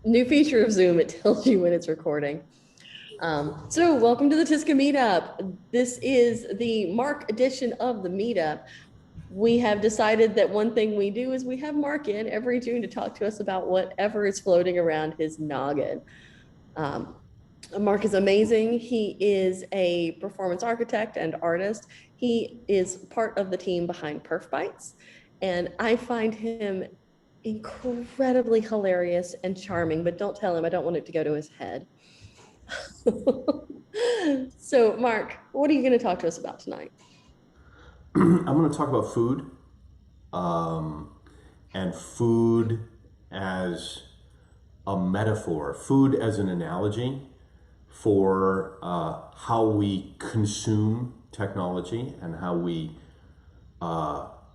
New feature of Zoom, it tells you when it's recording. So welcome to the TSQA Meetup. This is the Mark edition of the Meetup. We have decided that one thing we do is we have Mark in every June to talk to us about whatever is floating around his noggin. Mark is amazing. He is a performance architect and artist. He is part of the team behind Perf Bites, and I find him incredibly hilarious and charming, but don't tell him, I don't want it to go to his head. So, Mark, what are you going to talk to us about tonight? I'm going to talk about food um, and food as a metaphor, food as an analogy for how we consume technology and how we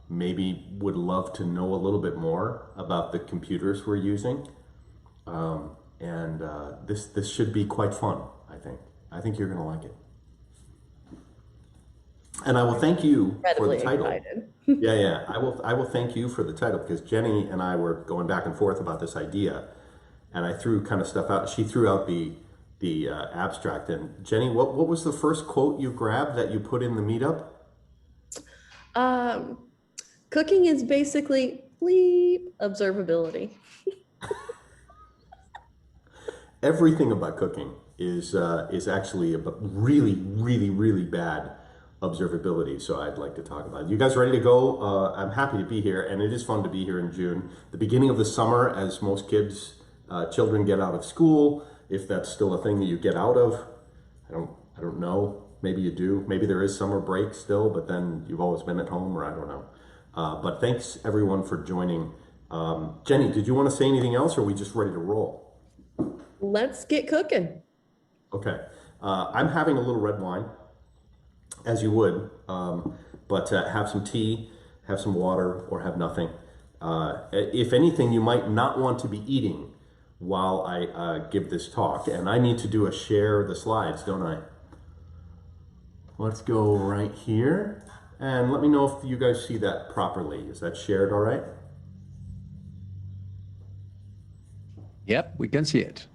maybe would love to know a little bit more about the computers we're using. And this should be quite fun, I think. I think you're going to like it. And I will thank you for the Incredibly title. excited. Yeah. I will thank you for the title because Jenny and I were going back and forth about this idea, and I threw kind of stuff out. She threw out the abstract. And Jenny, what was the first quote you grabbed that you put in the meetup? Um, Cooking is basically bleep observability. Everything about cooking is actually a really bad observability. So I'd like to talk about it. You guys ready to go? I'm happy to be here, and it is fun to be here in June, the beginning of the summer, as most children get out of school. If that's still a thing that you get out of, I don't know. Maybe you do. Maybe there is summer break still, but then you've always been at home, or I don't know. But thanks everyone for joining. Jenny, did you want to say anything else, or are we just ready to roll? Let's get cooking. Okay. I'm having a little red wine, as you would, but have some tea, have some water, or have nothing. If anything, you might not want to be eating while I give this talk, and I need to do a share the slides, don't I? Let's go right here, and let me know if you guys see that properly. Is that shared all right? Yep, we can see it.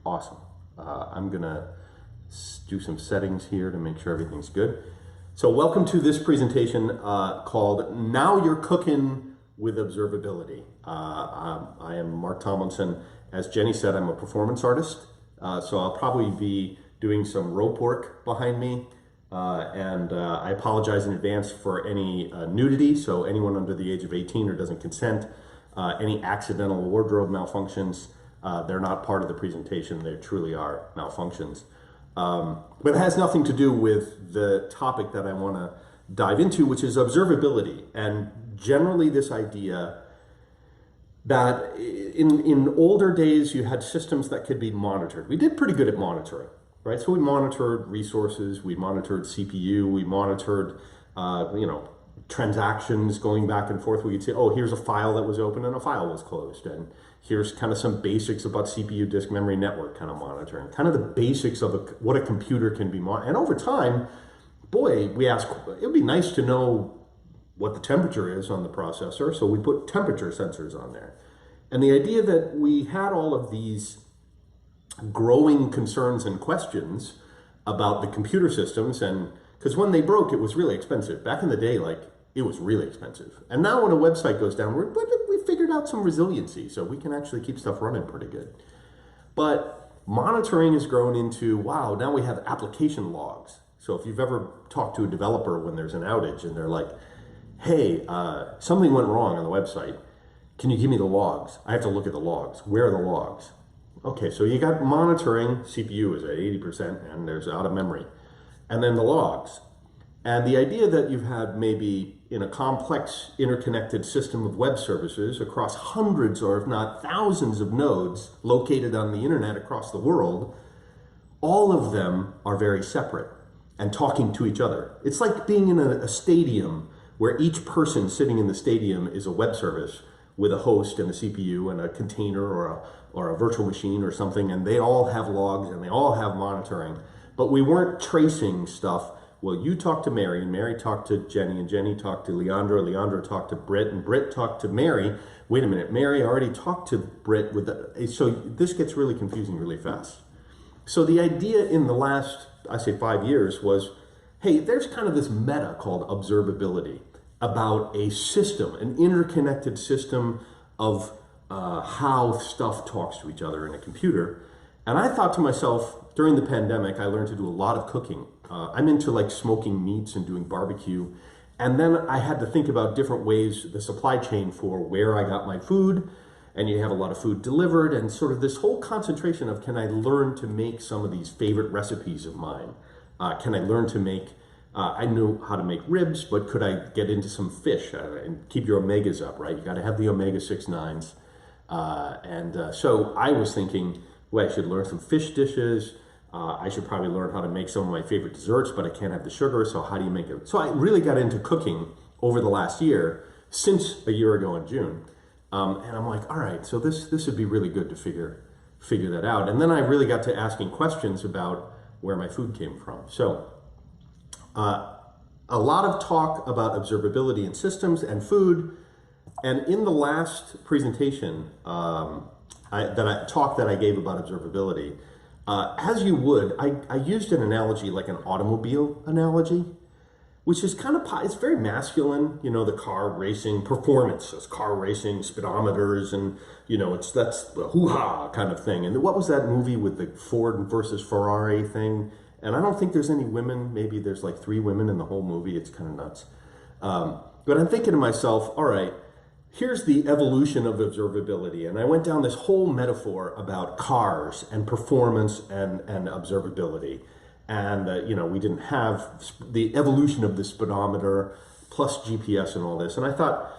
Awesome. I'm gonna do some settings here to make sure everything's good. So welcome to this presentation called Now You're Cooking with Observability. I am Mark Tomlinson. As Jenny said, I'm a performance artist. So I'll probably be doing some rope work behind me. And I apologize in advance for any nudity. So anyone under the age of 18 or doesn't consent, any accidental wardrobe malfunctions, they're not part of the presentation. They truly are malfunctions. But it has nothing to do with the topic that I want to dive into, which is observability. And generally this idea that in older days you had systems that could be monitored. We did pretty good at monitoring, right? So we monitored resources, we monitored CPU, we monitored, transactions going back and forth. We could say, oh, here's a file that was open and a file was closed. And here's kind of some basics about CPU, disk memory, network kind of monitoring, kind of the basics of what a computer can be monitored. And over time, boy, we ask, it would be nice to know what the temperature is on the processor. So we put temperature sensors on there. And the idea that we had all of these growing concerns and questions about the computer systems, and because when they broke, it was really expensive. Back in the day, like, it was really expensive. And now when a website goes down, we figured out some resiliency, so we can actually keep stuff running pretty good. But monitoring has grown into, wow, now we have application logs. So if you've ever talked to a developer when there's an outage and they're like, hey, something went wrong on the website. Can you give me the logs? I have to look at the logs. Where are the logs? Okay, so you got monitoring, CPU is at 80%, and there's out of memory. And then the logs. And the idea that you've had maybe in a complex interconnected system of web services across hundreds or if not thousands of nodes located on the internet across the world, all of them are very separate and talking to each other. It's like being in a stadium where each person sitting in the stadium is a web service with a host and a CPU and a container or a virtual machine or something, and they all have logs and they all have monitoring. But we weren't tracing stuff well, you talked to Mary, and Mary talked to Jenny, and Jenny talked to Leandra, Leandra talked to Britt, and Britt talked to Mary. Wait a minute, Mary already talked to Britt with the, so this gets really confusing really fast. So the idea in the last, I say 5 years was, hey, there's kind of this meta called observability about a system, an interconnected system of how stuff talks to each other in a computer. And I thought to myself, during the pandemic, I learned to do a lot of cooking. I'm into like smoking meats and doing barbecue. And then I had to think about different ways, the supply chain for where I got my food. And you have a lot of food delivered, and sort of this whole concentration of, can I learn to make some of these favorite recipes of mine? Can I learn to make, I knew how to make ribs, but could I get into some fish and keep your omegas up, right? You got to have the omega-6 9s. So I was thinking, well, I should learn some fish dishes. I should probably learn how to make some of my favorite desserts, but I can't have the sugar, so how do you make it? So I really got into cooking over the last year, since a year ago in June. And I'm like, all right, so this would be really good to figure that out. And then I really got to asking questions about where my food came from. So a lot of talk about observability in systems and food. And in the last presentation that I gave about observability, as you would, I used an analogy like an automobile analogy, which is kind of, it's very masculine, you know, the car racing performance, it's car racing speedometers, and, you know, that's the hoo-ha kind of thing. And what was that movie with the Ford versus Ferrari thing? And I don't think there's any women, maybe there's like 3 women in the whole movie, it's kind of nuts. But I'm thinking to myself, all right, here's the evolution of observability. And I went down this whole metaphor about cars and performance and observability. And, you know, we didn't have the evolution of the speedometer plus GPS and all this. And I thought,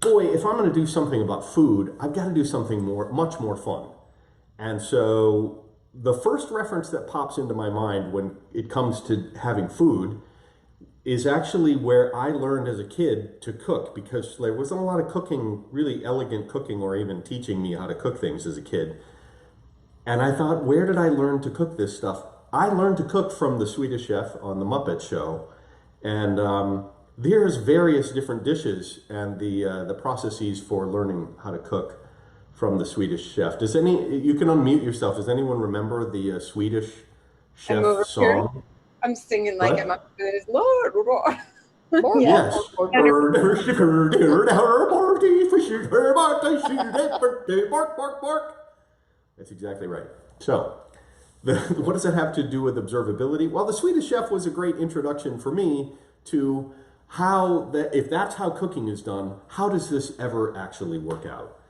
boy, if I'm going to do something about food, I've got to do something much more fun. And so the first reference that pops into my mind when it comes to having food is actually where I learned as a kid to cook, because there wasn't a lot of cooking, really elegant cooking, or even teaching me how to cook things as a kid. And I thought, where did I learn to cook this stuff? I learned to cook from the Swedish Chef on the Muppet Show, and there's various different dishes and the processes for learning how to cook from the Swedish Chef. You can unmute yourself. Does anyone remember the Swedish Chef song? Here. I'm singing like I'm up to this, Lord. Yes. That's exactly right. So, what does that have to do with observability? Well, the Swedish Chef was a great introduction for me to how that, if that's how cooking is done, how does this ever actually work out?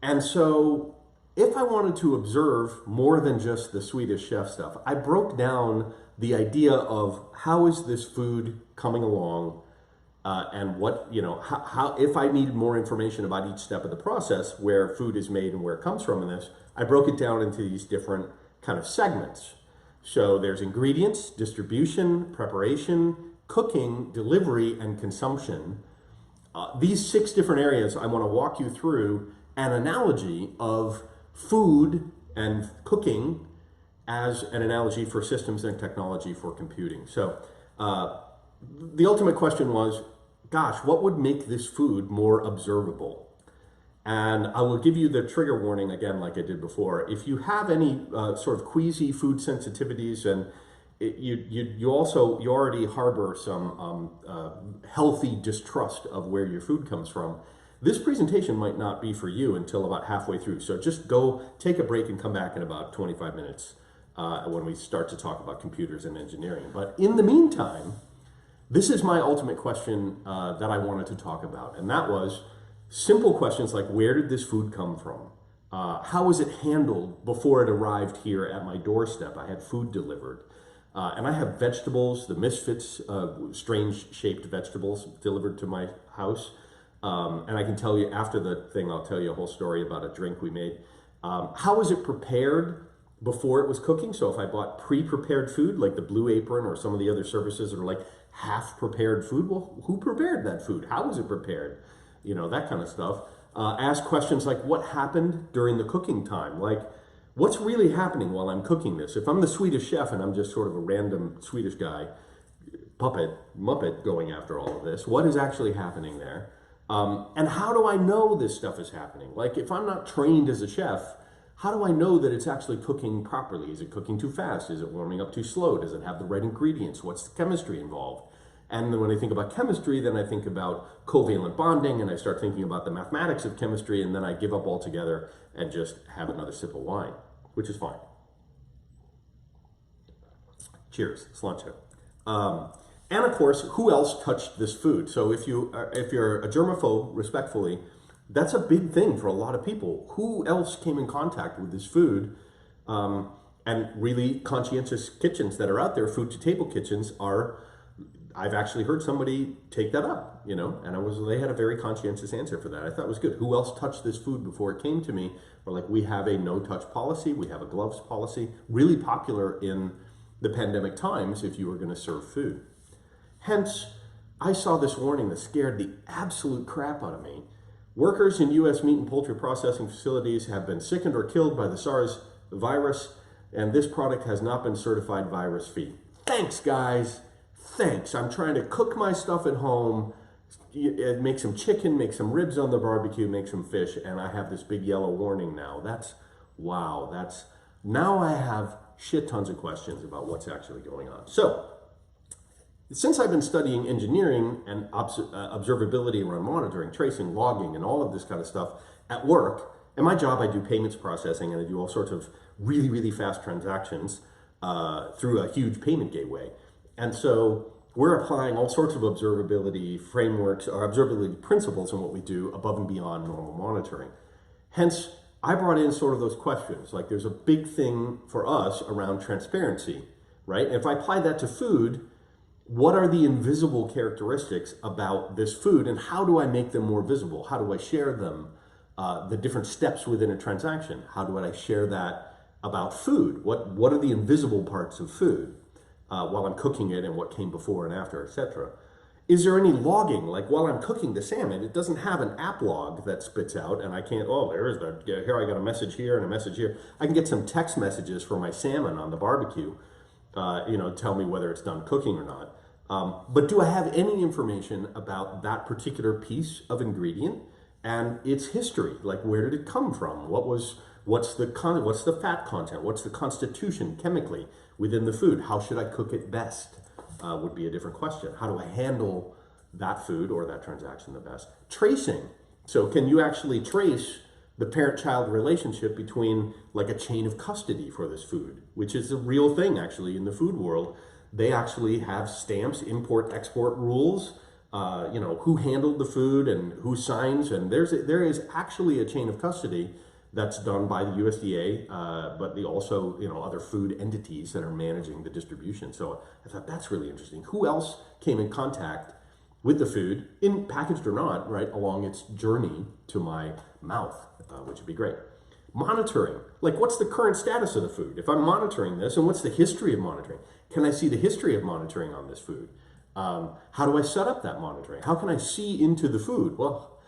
And so if I wanted to observe more than just the Swedish Chef stuff, I broke down the idea of how is this food coming along, and what, you know, how if I needed more information about each step of the process, where food is made and where it comes from in this, I broke it down into these different kind of segments. So there's ingredients, distribution, preparation, cooking, delivery, and consumption. These 6 different areas, I want to walk you through an analogy of food and cooking as an analogy for systems and technology for computing. So the ultimate question was, gosh, what would make this food more observable? And I will give you the trigger warning again, like I did before. If you have any sort of queasy food sensitivities, and you already harbor some healthy distrust of where your food comes from, this presentation might not be for you until about halfway through. So just go take a break and come back in about 25 minutes when we start to talk about computers and engineering. But in the meantime, this is my ultimate question that I wanted to talk about. And that was simple questions like, where did this food come from? How was it handled before it arrived here at my doorstep? I had food delivered. And I have vegetables, the Misfits, strange shaped vegetables delivered to my house. And I can tell you after the thing, I'll tell you a whole story about a drink we made. How was it prepared before it was cooking? So if I bought pre-prepared food, like the Blue Apron or some of the other services that are like half prepared food, well, who prepared that food? How was it prepared? You know, that kind of stuff. Ask questions like, what happened during the cooking time? Like, what's really happening while I'm cooking this? If I'm the Swedish chef and I'm just sort of a random Swedish guy, Muppet going after all of this, what is actually happening there? And how do I know this stuff is happening? Like, if I'm not trained as a chef, how do I know that it's actually cooking properly? Is it cooking too fast? Is it warming up too slow? Does it have the right ingredients? What's the chemistry involved? And then when I think about chemistry, then I think about covalent bonding, and I start thinking about the mathematics of chemistry, and then I give up altogether and just have another sip of wine, which is fine. Cheers, cilantro. And of course, who else touched this food? So if you're a germaphobe, respectfully, that's a big thing for a lot of people. Who else came in contact with this food? And really conscientious kitchens that are out there, food to table kitchens are, I've actually heard somebody take that up, you know, and they had a very conscientious answer for that. I thought it was good. Who else touched this food before it came to me? Or like, we have a no-touch policy, we have a gloves policy, really popular in the pandemic times if you were going to serve food. Hence, I saw this warning that scared the absolute crap out of me. Workers in U.S. meat and poultry processing facilities have been sickened or killed by the SARS virus, and this product has not been certified virus-free. Thanks, guys. Thanks. I'm trying to cook my stuff at home, make some chicken, make some ribs on the barbecue, make some fish, and I have this big yellow warning now. Now I have shit tons of questions about what's actually going on. So, since I've been studying engineering and observability around monitoring, tracing, logging, and all of this kind of stuff at work, in my job I do payments processing and I do all sorts of really, really fast transactions through a huge payment gateway. And so we're applying all sorts of observability frameworks or observability principles in what we do above and beyond normal monitoring. Hence, I brought in sort of those questions. Like, there's a big thing for us around transparency, right? And if I apply that to food, what are the invisible characteristics about this food and how do I make them more visible? How do I share them? The different steps within a transaction. How do I share that about food? What are the invisible parts of food while I'm cooking it and what came before and after, etc.? Is there any logging? Like, while I'm cooking the salmon, it doesn't have an app log that spits out and I can't, here I got a message here and a message here. I can get some text messages for my salmon on the barbecue, tell me whether it's done cooking or not. But do I have any information about that particular piece of ingredient and its history? Like, where did it come from? What's the fat content? What's the constitution chemically within the food? How should I cook it best? Would be a different question. How do I handle that food or that transaction the best? Tracing. So can you actually trace the parent-child relationship between, like, a chain of custody for this food, which is a real thing actually in the food world. They actually have stamps, import-export rules, who handled the food and who signs, and there is actually a chain of custody that's done by the USDA, but also other food entities that are managing the distribution. So I thought that's really interesting. Who else came in contact with the food, packaged or not, right, along its journey to my mouth, which would be great. Monitoring, like, what's the current status of the food? If I'm monitoring this, and what's the history of monitoring? Can I see the history of monitoring on this food? How do I set up that monitoring? How can I see into the food? Well,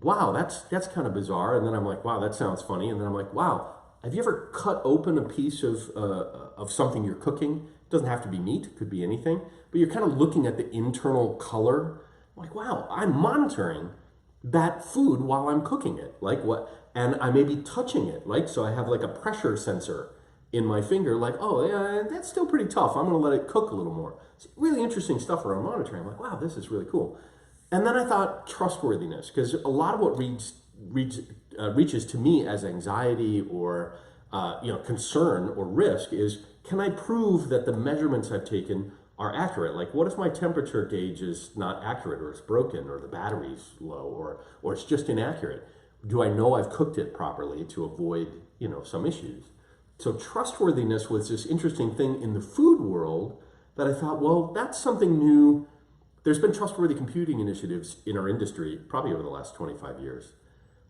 wow, that's kind of bizarre. And then I'm like, wow, that sounds funny. And then I'm like, wow, have you ever cut open a piece of something you're cooking? It doesn't have to be meat, it could be anything. But you're kind of looking at the internal color. I'm like, wow, I'm monitoring that food while I'm cooking it. Like, what? And I may be touching it. Like, so I have like a pressure sensor in my finger, like, oh, yeah, that's still pretty tough. I'm going to let it cook a little more. It's really interesting stuff around monitoring. I'm like, wow, this is really cool. And then I thought trustworthiness, because a lot of what reaches to me as anxiety or concern or risk is, can I prove that the measurements I've taken are accurate? Like, what if my temperature gauge is not accurate, or it's broken, or the battery's low, or it's just inaccurate? Do I know I've cooked it properly to avoid some issues? So trustworthiness was this interesting thing in the food world that I thought, well, that's something new. There's been trustworthy computing initiatives in our industry probably over the last 25 years.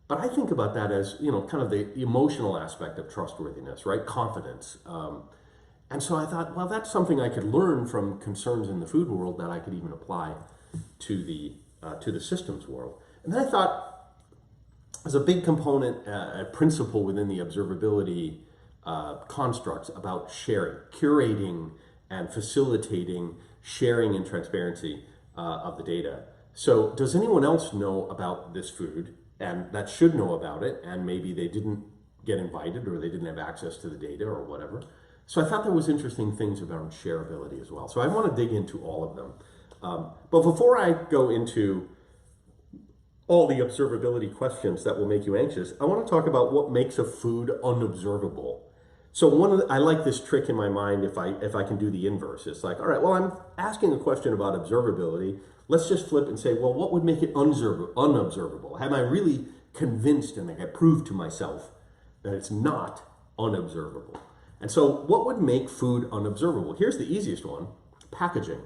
But I think about that as, kind of the emotional aspect of trustworthiness, right? Confidence. And so I thought, well, that's something I could learn from concerns in the food world that I could even apply to the systems world. And then I thought, as a big component, a principle within the observability constructs about sharing, curating, and facilitating sharing and transparency of the data. So does anyone else know about this food and that should know about it, and maybe they didn't get invited or they didn't have access to the data or whatever? So I thought there was interesting things about shareability as well. So I want to dig into all of them. But before I go into all the observability questions that will make you anxious, I want to talk about what makes a food unobservable. So I like this trick in my mind if I can do the inverse. It's like, all right, well, I'm asking a question about observability. Let's just flip and say, well, what would make it unobservable? Am I really convinced and I prove to myself that it's not unobservable? And so what would make food unobservable? Here's the easiest one, packaging.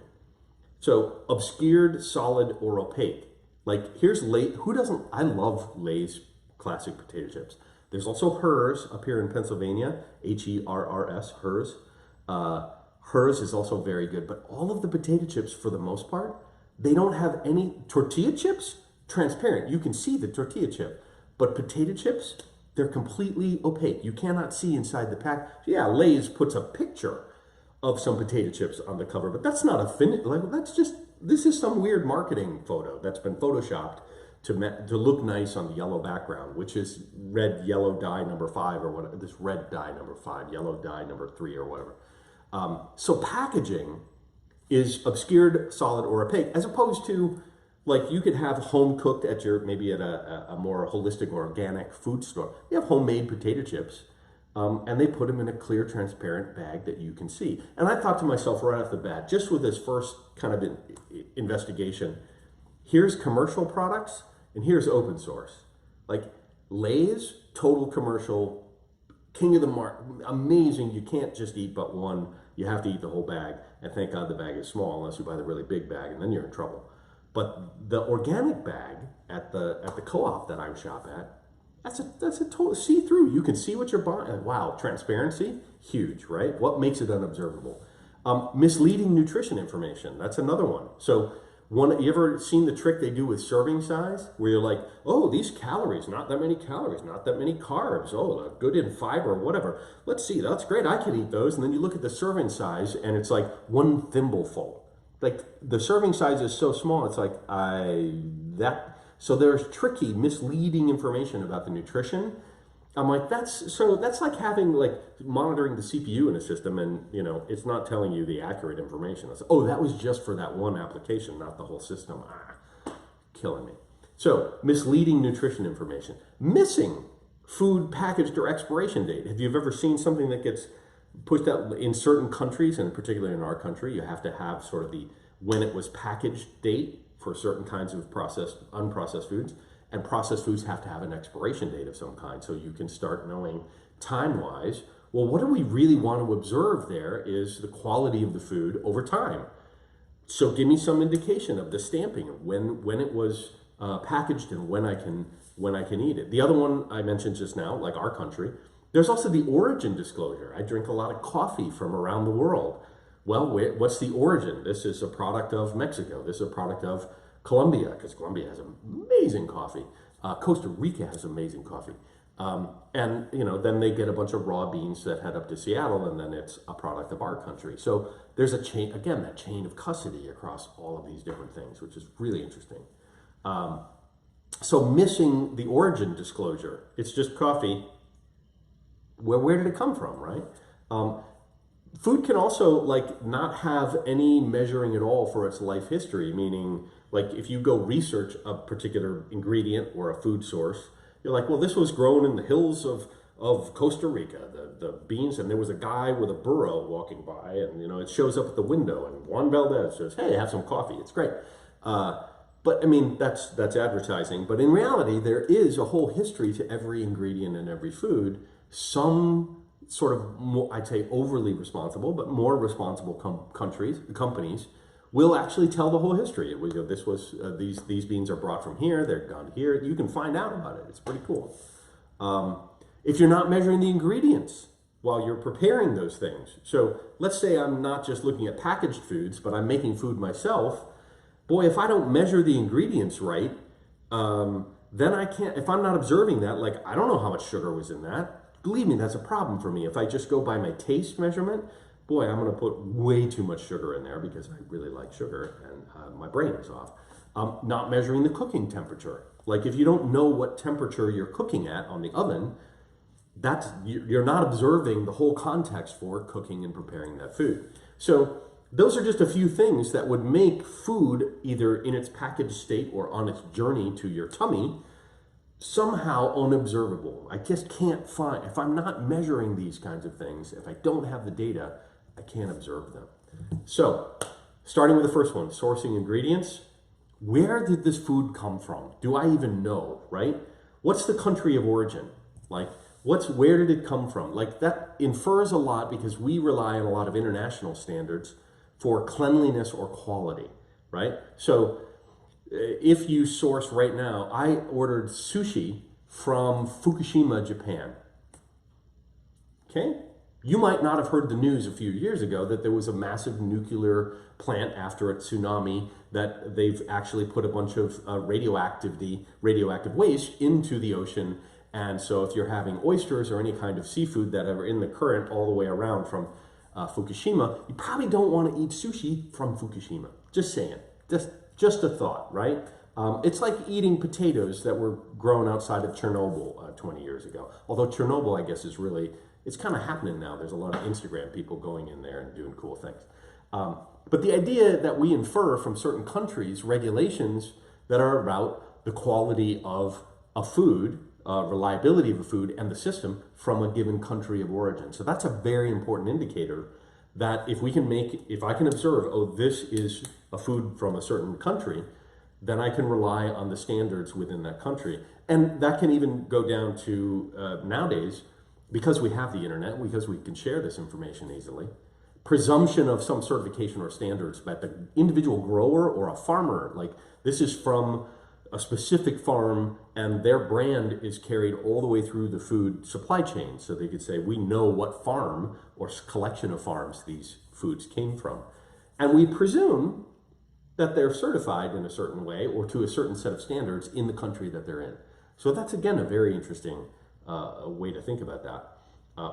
So obscured, solid, or opaque. Like here's Lay's, I love Lay's classic potato chips. There's also Hers up here in Pennsylvania, Herrs, Hers. Hers is also very good, but all of the potato chips for the most part, they don't have any tortilla chips, transparent. You can see the tortilla chip, but potato chips, they're completely opaque. You cannot see inside the pack. Yeah, Lay's puts a picture of some potato chips on the cover, but that's not this is some weird marketing photo that's been photoshopped to look nice on the yellow background, which is red, yellow dye number 5 or whatever, this red dye number 5, yellow dye number 3 or whatever. So packaging is obscured, solid, or opaque, as opposed to like you could have home cooked at maybe at a more holistic or organic food store. You have homemade potato chips, and they put them in a clear, transparent bag that you can see. And I thought to myself right off the bat, just with this first kind of investigation, here's commercial products and here's open source. Like Lay's, total commercial, king of the market, amazing. You can't just eat but one. You have to eat the whole bag. And thank God the bag is small, unless you buy the really big bag, and then you're in trouble. But the organic bag at the co-op that I shop at, that's a total see-through. You can see what you're buying. Wow, transparency, huge, right? What makes it unobservable? Misleading nutrition information, that's another one. So you ever seen the trick they do with serving size? Where you're like, oh, these calories, not that many calories, not that many carbs. Oh, they're good in fiber, whatever. Let's see, that's great, I can eat those. And then you look at the serving size and it's like 1 thimbleful. Like the serving size is so small, it's like, so there's tricky, misleading information about the nutrition. I'm like, that's like having monitoring the CPU in a system and it's not telling you the accurate information. It's, oh, that was just for that one application, not the whole system. Killing me. So misleading nutrition information, missing food packaged or expiration date. Have you ever seen something that gets pushed out in certain countries, and particularly in our country, you have to have sort of the when it was packaged date for certain kinds of unprocessed foods. And processed foods have to have an expiration date of some kind, so you can start knowing time-wise, well, what do we really want to observe there is the quality of the food over time. So give me some indication of the stamping, of when it was packaged and when I can eat it. The other one I mentioned just now, like our country, there's also the origin disclosure. I drink a lot of coffee from around the world. Well, what's the origin? This is a product of Mexico. This is a product of Colombia, because Colombia has amazing coffee. Costa Rica has amazing coffee. And then they get a bunch of raw beans that head up to Seattle, and then it's a product of our country. So there's a chain, again, that chain of custody across all of these different things, which is really interesting. So missing the origin disclosure, it's just coffee. Where did it come from, right? Food can also not have any measuring at all for its life history, meaning if you go research a particular ingredient or a food source, you're like, well, this was grown in the hills of Costa Rica, the beans, and there was a guy with a burro walking by, and it shows up at the window, and Juan Valdez says, hey, have some coffee, it's great. But I mean, that's advertising, but in reality, there is a whole history to every ingredient in every food. Some sort of more, I'd say overly responsible, but more responsible companies will actually tell the whole history. It was, this was these beans are brought from here, they're gone here. You can find out about it. It's pretty cool. If you're not measuring the ingredients while you're preparing those things, so let's say I'm not just looking at packaged foods, but I'm making food myself. Boy, if I don't measure the ingredients right, then I can't. If I'm not observing that, I don't know how much sugar was in that. believe me, that's a problem for me. If I just go by my taste measurement, boy, I'm going to put way too much sugar in there because I really like sugar and my brain is off. Not measuring the cooking temperature. Like if you don't know what temperature you're cooking at on the oven, you're not observing the whole context for cooking and preparing that food. So those are just a few things that would make food, either in its packaged state or on its journey to your tummy, somehow unobservable. I just can't find, if I'm not measuring these kinds of things, if I don't have the data, I can't observe them. So, starting with the first one, sourcing ingredients. Where did this food come from? Do I even know, right? What's the country of origin? Like, where did it come from? Like, that infers a lot because we rely on a lot of international standards for cleanliness or quality, right? So, if you source right now, I ordered sushi from Fukushima, Japan. Okay? You might not have heard the news a few years ago that there was a massive nuclear plant after a tsunami that they've actually put a bunch of radioactive waste into the ocean. And so if you're having oysters or any kind of seafood that are in the current all the way around from Fukushima, you probably don't want to eat sushi from Fukushima. Just saying. Just a thought, right? It's like eating potatoes that were grown outside of Chernobyl 20 years ago. Although Chernobyl, I guess, it's kind of happening now. There's a lot of Instagram people going in there and doing cool things. But the idea that we infer from certain countries regulations that are about the quality of a food, reliability of a food, and the system from a given country of origin. So that's a very important indicator that if I can observe, oh, this is a food from a certain country, then I can rely on the standards within that country. And that can even go down to nowadays, because we have the internet, because we can share this information easily, presumption of some certification or standards that the individual grower or a farmer, like this is from a specific farm and their brand is carried all the way through the food supply chain. So they could say, we know what farm or collection of farms these foods came from. And we presume that they're certified in a certain way or to a certain set of standards in the country that they're in. So that's, again, a very interesting way to think about that.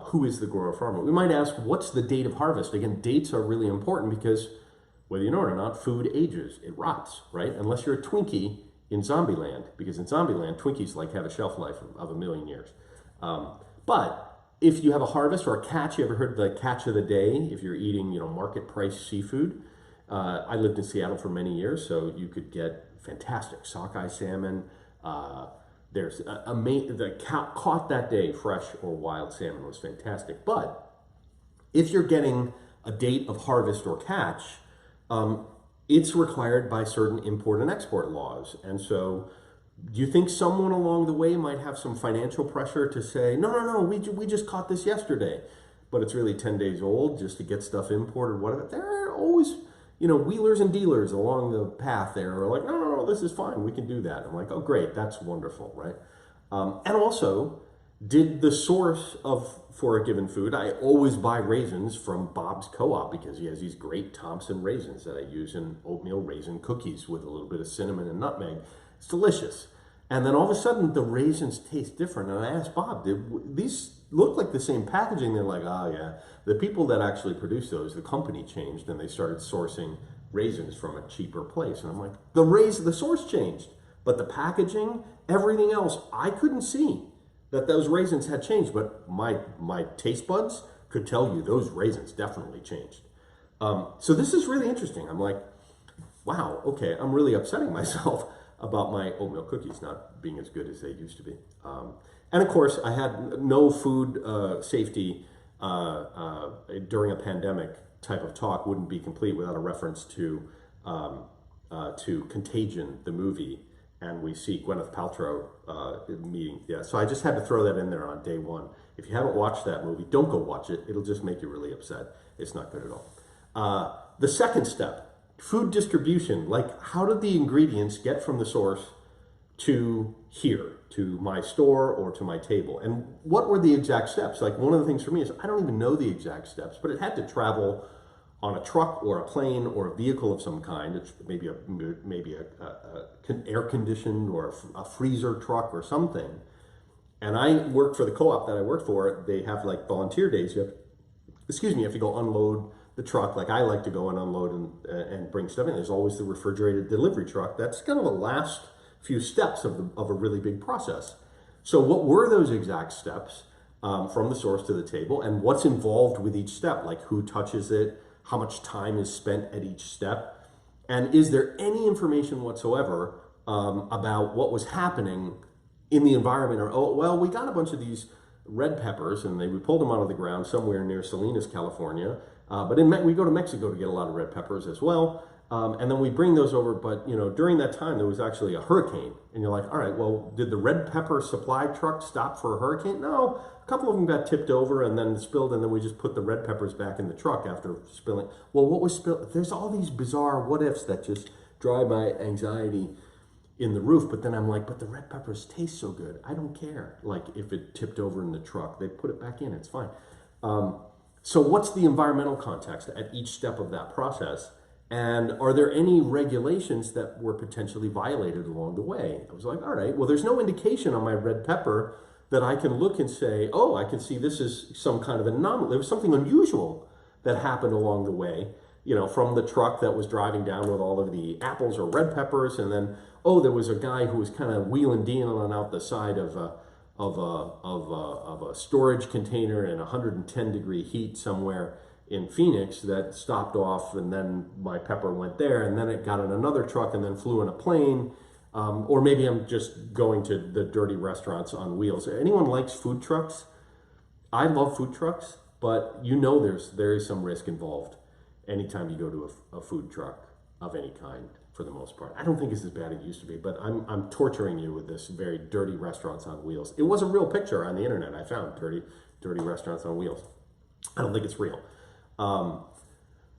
Who is the grower farmer? We might ask, what's the date of harvest? Again, dates are really important because whether you know it or not, food ages, it rots, right? Unless you're a Twinkie in Zombieland, because in Zombieland, Twinkies like have a shelf life of 1,000,000 years. But if you have a harvest or a catch, you ever heard the catch of the day? If you're eating, market price seafood. I lived in Seattle for many years, so you could get fantastic sockeye salmon. There's the caught that day, fresh or wild salmon was fantastic. But if you're getting a date of harvest or catch, it's required by certain import and export laws. And so do you think someone along the way might have some financial pressure to say, no, we just caught this yesterday, but it's really 10 days old just to get stuff imported, whatever. There are always, wheelers and dealers along the path there are like, no, this is fine. We can do that. I'm like, oh, great. That's wonderful, right? And also, did the source for a given food, I always buy raisins from Bob's Co-op because he has these great Thompson raisins that I use in oatmeal raisin cookies with a little bit of cinnamon and nutmeg. It's delicious. And then all of a sudden, the raisins taste different. And I asked Bob, these look like the same packaging? They're like, oh, yeah. The people that actually produce those, the company changed, and they started sourcing raisins from a cheaper place. And I'm like, the source changed, but the packaging, everything else, I couldn't see that those raisins had changed, but my taste buds could tell you those raisins definitely changed. So this is really interesting. I'm like, wow, okay, I'm really upsetting myself about my oatmeal cookies not being as good as they used to be. And of course, I had no food safety during a pandemic type of talk wouldn't be complete without a reference to Contagion, the movie, and we see Gwyneth Paltrow meeting. Yeah, so I just had to throw that in there on day one. If you haven't watched that movie, don't go watch it. It'll just make you really upset. It's not good at all. The second step, food distribution. Like, how did the ingredients get from the source to here, to my store or to my table? And what were the exact steps? Like, one of the things for me is I don't even know the exact steps, but it had to travel on a truck or a plane or a vehicle of some kind. It's maybe a air-conditioned or a freezer truck or something. And I worked for the co-op that I worked for. They have like volunteer days. You have to go unload the truck. Like I like to go and unload and bring stuff in. There's always the refrigerated delivery truck. That's kind of the last few steps of a really big process. So what were those exact steps from the source to the table, and what's involved with each step? Like who touches it, how much time is spent at each step, and is there any information whatsoever about what was happening in the environment? Or, oh, well, we got a bunch of these red peppers and we pulled them out of the ground somewhere near Salinas, California. But we go to Mexico to get a lot of red peppers as well. And then we bring those over. But, during that time, there was actually a hurricane. And you're like, all right, well, did the red pepper supply truck stop for a hurricane? No, a couple of them got tipped over and then spilled. And then we just put the red peppers back in the truck after spilling. Well, what was spilled? There's all these bizarre what ifs that just drive my anxiety in the roof. But then I'm like, but the red peppers taste so good. I don't care. Like if it tipped over in the truck, they put it back in, it's fine. So what's the environmental context at each step of that process? And are there any regulations that were potentially violated along the way? I was like, all right, well, there's no indication on my red pepper that I can look and say, oh, I can see this is some kind of anomaly. There was something unusual that happened along the way, from the truck that was driving down with all of the apples or red peppers. And then, oh, there was a guy who was kind of wheeling dealing out the side of a storage container in 110-degree heat somewhere in Phoenix that stopped off, and then my pepper went there, and then it got in another truck and then flew in a plane. Or maybe I'm just going to the dirty restaurants on wheels. Anyone likes food trucks? I love food trucks, but there is some risk involved anytime you go to a food truck of any kind. For the most part, I don't think it's as bad as it used to be, but I'm torturing you with this very dirty restaurants on wheels. It was a real picture on the internet. I found dirty restaurants on wheels. I don't think it's real.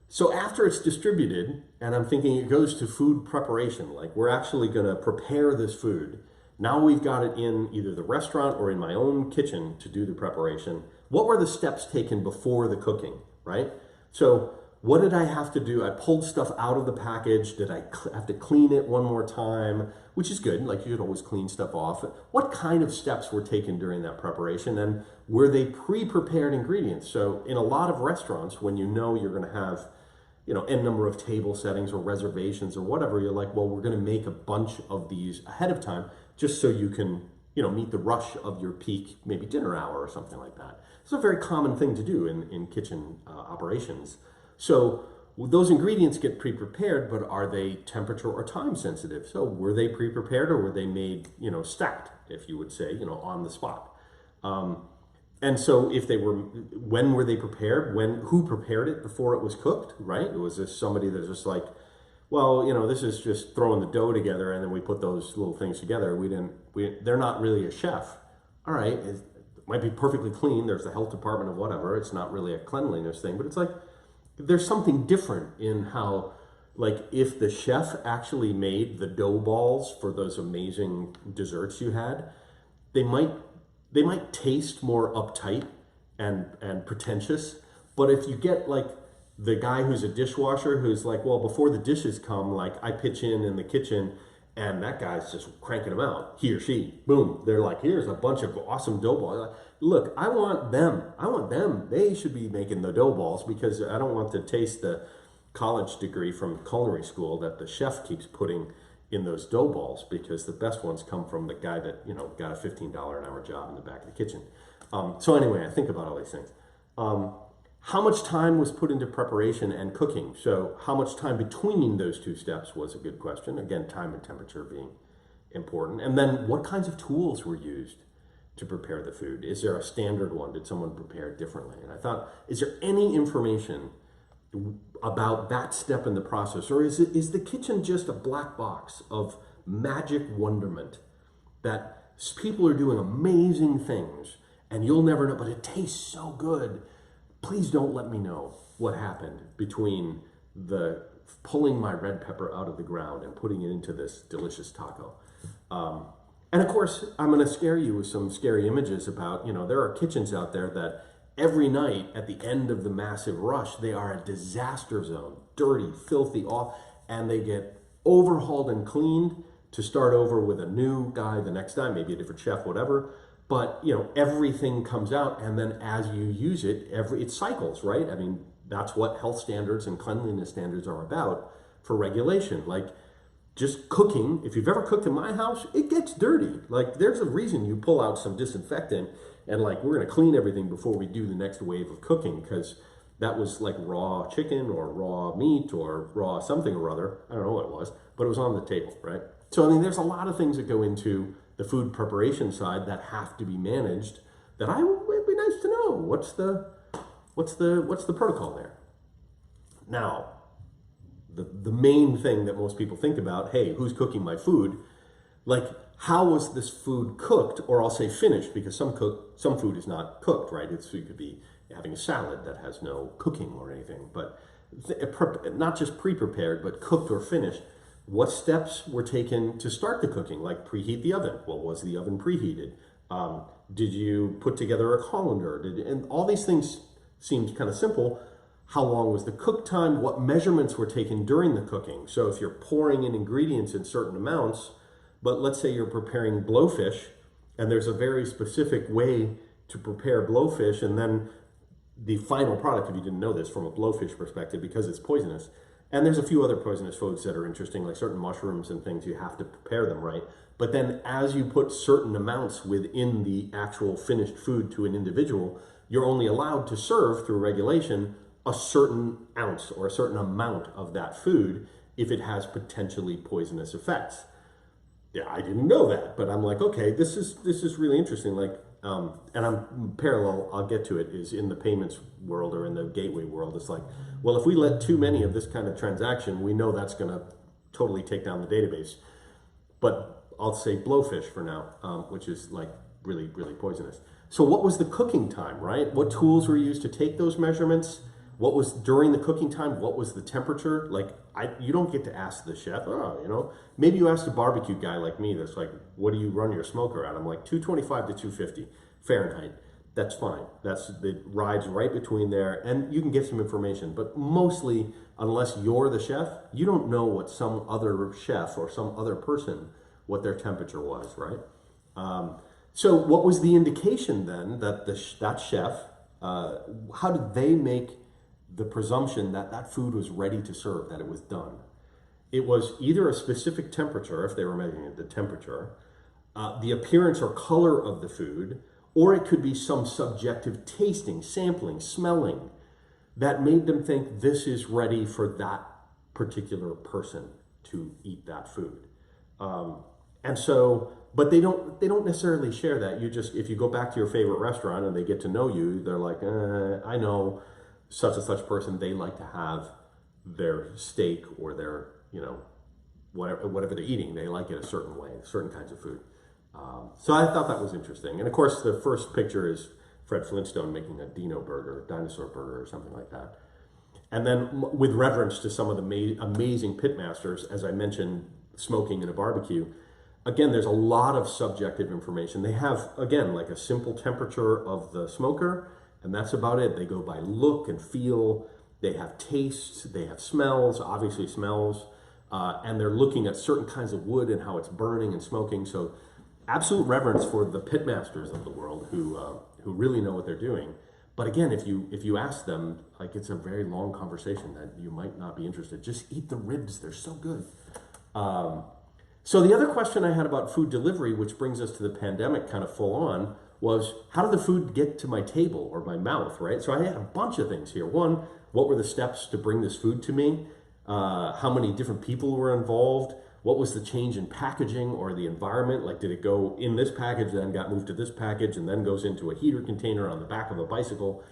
So after it's distributed, and I'm thinking it goes to food preparation, like we're actually going to prepare this food. Now we've got it in either the restaurant or in my own kitchen to do the preparation. What were the steps taken before the cooking, right? So what did I have to do? I pulled stuff out of the package. Did I have to clean it one more time? Which is good, like you should always clean stuff off. What kind of steps were taken during that preparation? And were they pre-prepared ingredients? So in a lot of restaurants, when you're gonna have, n number of table settings or reservations or whatever, you're like, well, we're gonna make a bunch of these ahead of time just so you can, meet the rush of your peak, maybe dinner hour or something like that. It's a very common thing to do in kitchen operations. So those ingredients get pre-prepared, but are they temperature or time sensitive? So were they pre-prepared or were they made, stacked, if you would say, on the spot? And so if they were, when were they prepared? Who prepared it before it was cooked, right? Was this somebody that's just like, well, this is just throwing the dough together and then we put those little things together. They're not really a chef. All right, it might be perfectly clean. There's the health department of whatever. It's not really a cleanliness thing, but it's like, there's something different in how, like if the chef actually made the dough balls for those amazing desserts you had, they might taste more uptight and pretentious. But if you get like the guy who's a dishwasher who's like, well, before the dishes come, like I pitch in the kitchen and that guy's just cranking them out, he or she, boom. They're like, here's a bunch of awesome dough balls. Like, look, I want them. They should be making the dough balls because I don't want to taste the college degree from culinary school that the chef keeps putting in those dough balls, because the best ones come from the guy that, got a $15 an hour job in the back of the kitchen. So anyway, I think about all these things. How much time was put into preparation and cooking? So how much time between those two steps was a good question. Again, time and temperature being important. And then what kinds of tools were used to prepare the food? Is there a standard one? Did someone prepare it differently? And I thought, is there any information about that step in the process? Or is the kitchen just a black box of magic wonderment that people are doing amazing things and you'll never know, but it tastes so good? Please don't let me know what happened between the pulling my red pepper out of the ground and putting it into this delicious taco. And of course, I'm going to scare you with some scary images about, there are kitchens out there that every night at the end of the massive rush, they are a disaster zone, dirty, filthy, off, and they get overhauled and cleaned to start over with a new guy the next time, maybe a different chef, whatever. But everything comes out, and then as you use it, it cycles, right? I mean, that's what health standards and cleanliness standards are about for regulation. Like, just cooking, if you've ever cooked in my house, it gets dirty. Like, there's a reason you pull out some disinfectant and like, we're gonna clean everything before we do the next wave of cooking, because that was like raw chicken or raw meat or raw something or other. I don't know what it was, but it was on the table, right? So I mean, there's a lot of things that go into the food preparation side that have to be managed. It'd be nice to know what's the protocol there. Now, the main thing that most people think about, hey, who's cooking my food? Like, how was this food cooked? Or I'll say finished, because some food is not cooked, right? You could be having a salad that has no cooking or anything, but not just pre-prepared, but cooked or finished. What steps were taken to start the cooking? Like, preheat the oven. Well, was the oven preheated? Did you put together a colander? And all these things seemed kind of simple. How long was the cook time? What measurements were taken during the cooking? So if you're pouring in ingredients in certain amounts, but let's say you're preparing blowfish, and there's a very specific way to prepare blowfish, and then the final product, if you didn't know this from a blowfish perspective, because it's poisonous, and there's a few other poisonous foods that are interesting, like certain mushrooms and things, you have to prepare them right. But then as you put certain amounts within the actual finished food to an individual, you're only allowed to serve through regulation a certain ounce or a certain amount of that food if it has potentially poisonous effects. Yeah, I didn't know that, but I'm like, okay, this is really interesting. Like, and I'm parallel, I'll get to it, is in the payments world or in the gateway world. It's like, well, if we let too many of this kind of transaction, we know that's going to totally take down the database. But I'll say blowfish for now, which is like really, really poisonous. So what was the cooking time, right? What tools were used to take those measurements? What was during the cooking time? What was the temperature? Like, you don't get to ask the chef, maybe you ask a barbecue guy like me that's like, what do you run your smoker at? I'm like, 225 to 250 Fahrenheit. That's fine. It rides right between there, and you can get some information. But mostly, unless you're the chef, you don't know what some other chef or some other person, what their temperature was, right? So what was the indication then that that chef, how did they make the presumption that that food was ready to serve, that it was done? It was either a specific temperature, if they were measuring the temperature, the appearance or color of the food, or it could be some subjective tasting, sampling, smelling that made them think this is ready for that particular person to eat that food. And so, but they don't necessarily share that. If you go back to your favorite restaurant and they get to know you, they're like, I know such and such person, they like to have their steak or their, whatever they're eating, they like it a certain way, certain kinds of food. So I thought that was interesting. And of course, the first picture is Fred Flintstone making a dinosaur burger or something like that. And then with reverence to some of the amazing pitmasters, as I mentioned, smoking in a barbecue, again, there's a lot of subjective information. They have, again, like a simple temperature of the smoker, and that's about it. They go by look and feel. They have tastes, they have smells, obviously smells, and they're looking at certain kinds of wood and how it's burning and smoking. So absolute reverence for the pitmasters of the world who really know what they're doing. But again, if you ask them, like, it's a very long conversation that you might not be interested. Just eat the ribs, they're so good. So the other question I had about food delivery, which brings us to the pandemic kind of full on, was how did the food get to my table or my mouth, right? So I had a bunch of things here. One, what were the steps to bring this food to me? How many different people were involved? What was the change in packaging or the environment? Like, did it go in this package, then got moved to this package, and then goes into a heater container on the back of a bicycle?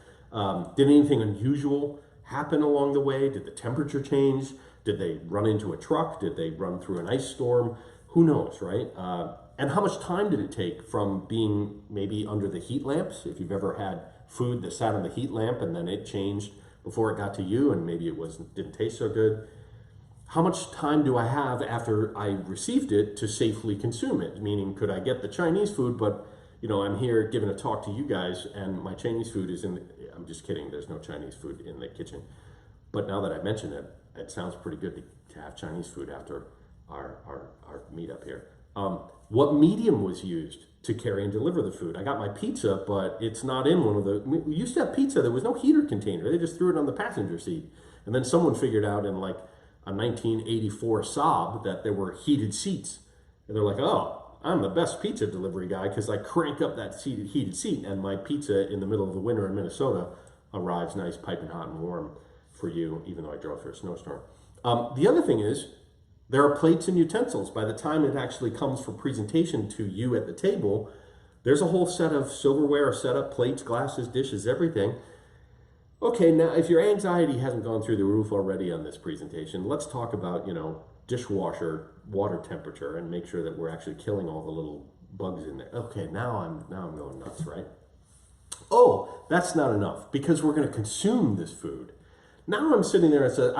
Did anything unusual happen along the way? Did the temperature change? Did they run into a truck? Did they run through an ice storm? Who knows, right? And how much time did it take from being maybe under the heat lamps? If you've ever had food that sat on the heat lamp and then it changed before it got to you and maybe it didn't taste so good. How much time do I have after I received it to safely consume it? Meaning, could I get the Chinese food, but I'm here giving a talk to you guys and my Chinese food is I'm just kidding, there's no Chinese food in the kitchen. But now that I mention it, it sounds pretty good to have Chinese food after our meetup here. What medium was used to carry and deliver the food. I got my pizza, but it's not in one of the, we used to have pizza, there was no heater container. They just threw it on the passenger seat. And then someone figured out in like a 1984 Saab that there were heated seats. And they're like, oh, I'm the best pizza delivery guy because I crank up that heated seat and my pizza in the middle of the winter in Minnesota arrives nice, piping hot and warm for you, even though I drove through a snowstorm. The other thing is, there are plates and utensils. By the time it actually comes for presentation to you at the table, there's a whole set of silverware set up, plates, glasses, dishes, everything. Okay, now if your anxiety hasn't gone through the roof already on this presentation, let's talk about, dishwasher water temperature and make sure that we're actually killing all the little bugs in there. Okay, now I'm going nuts, right? Oh, that's not enough because we're going to consume this food. Now I'm sitting there and say,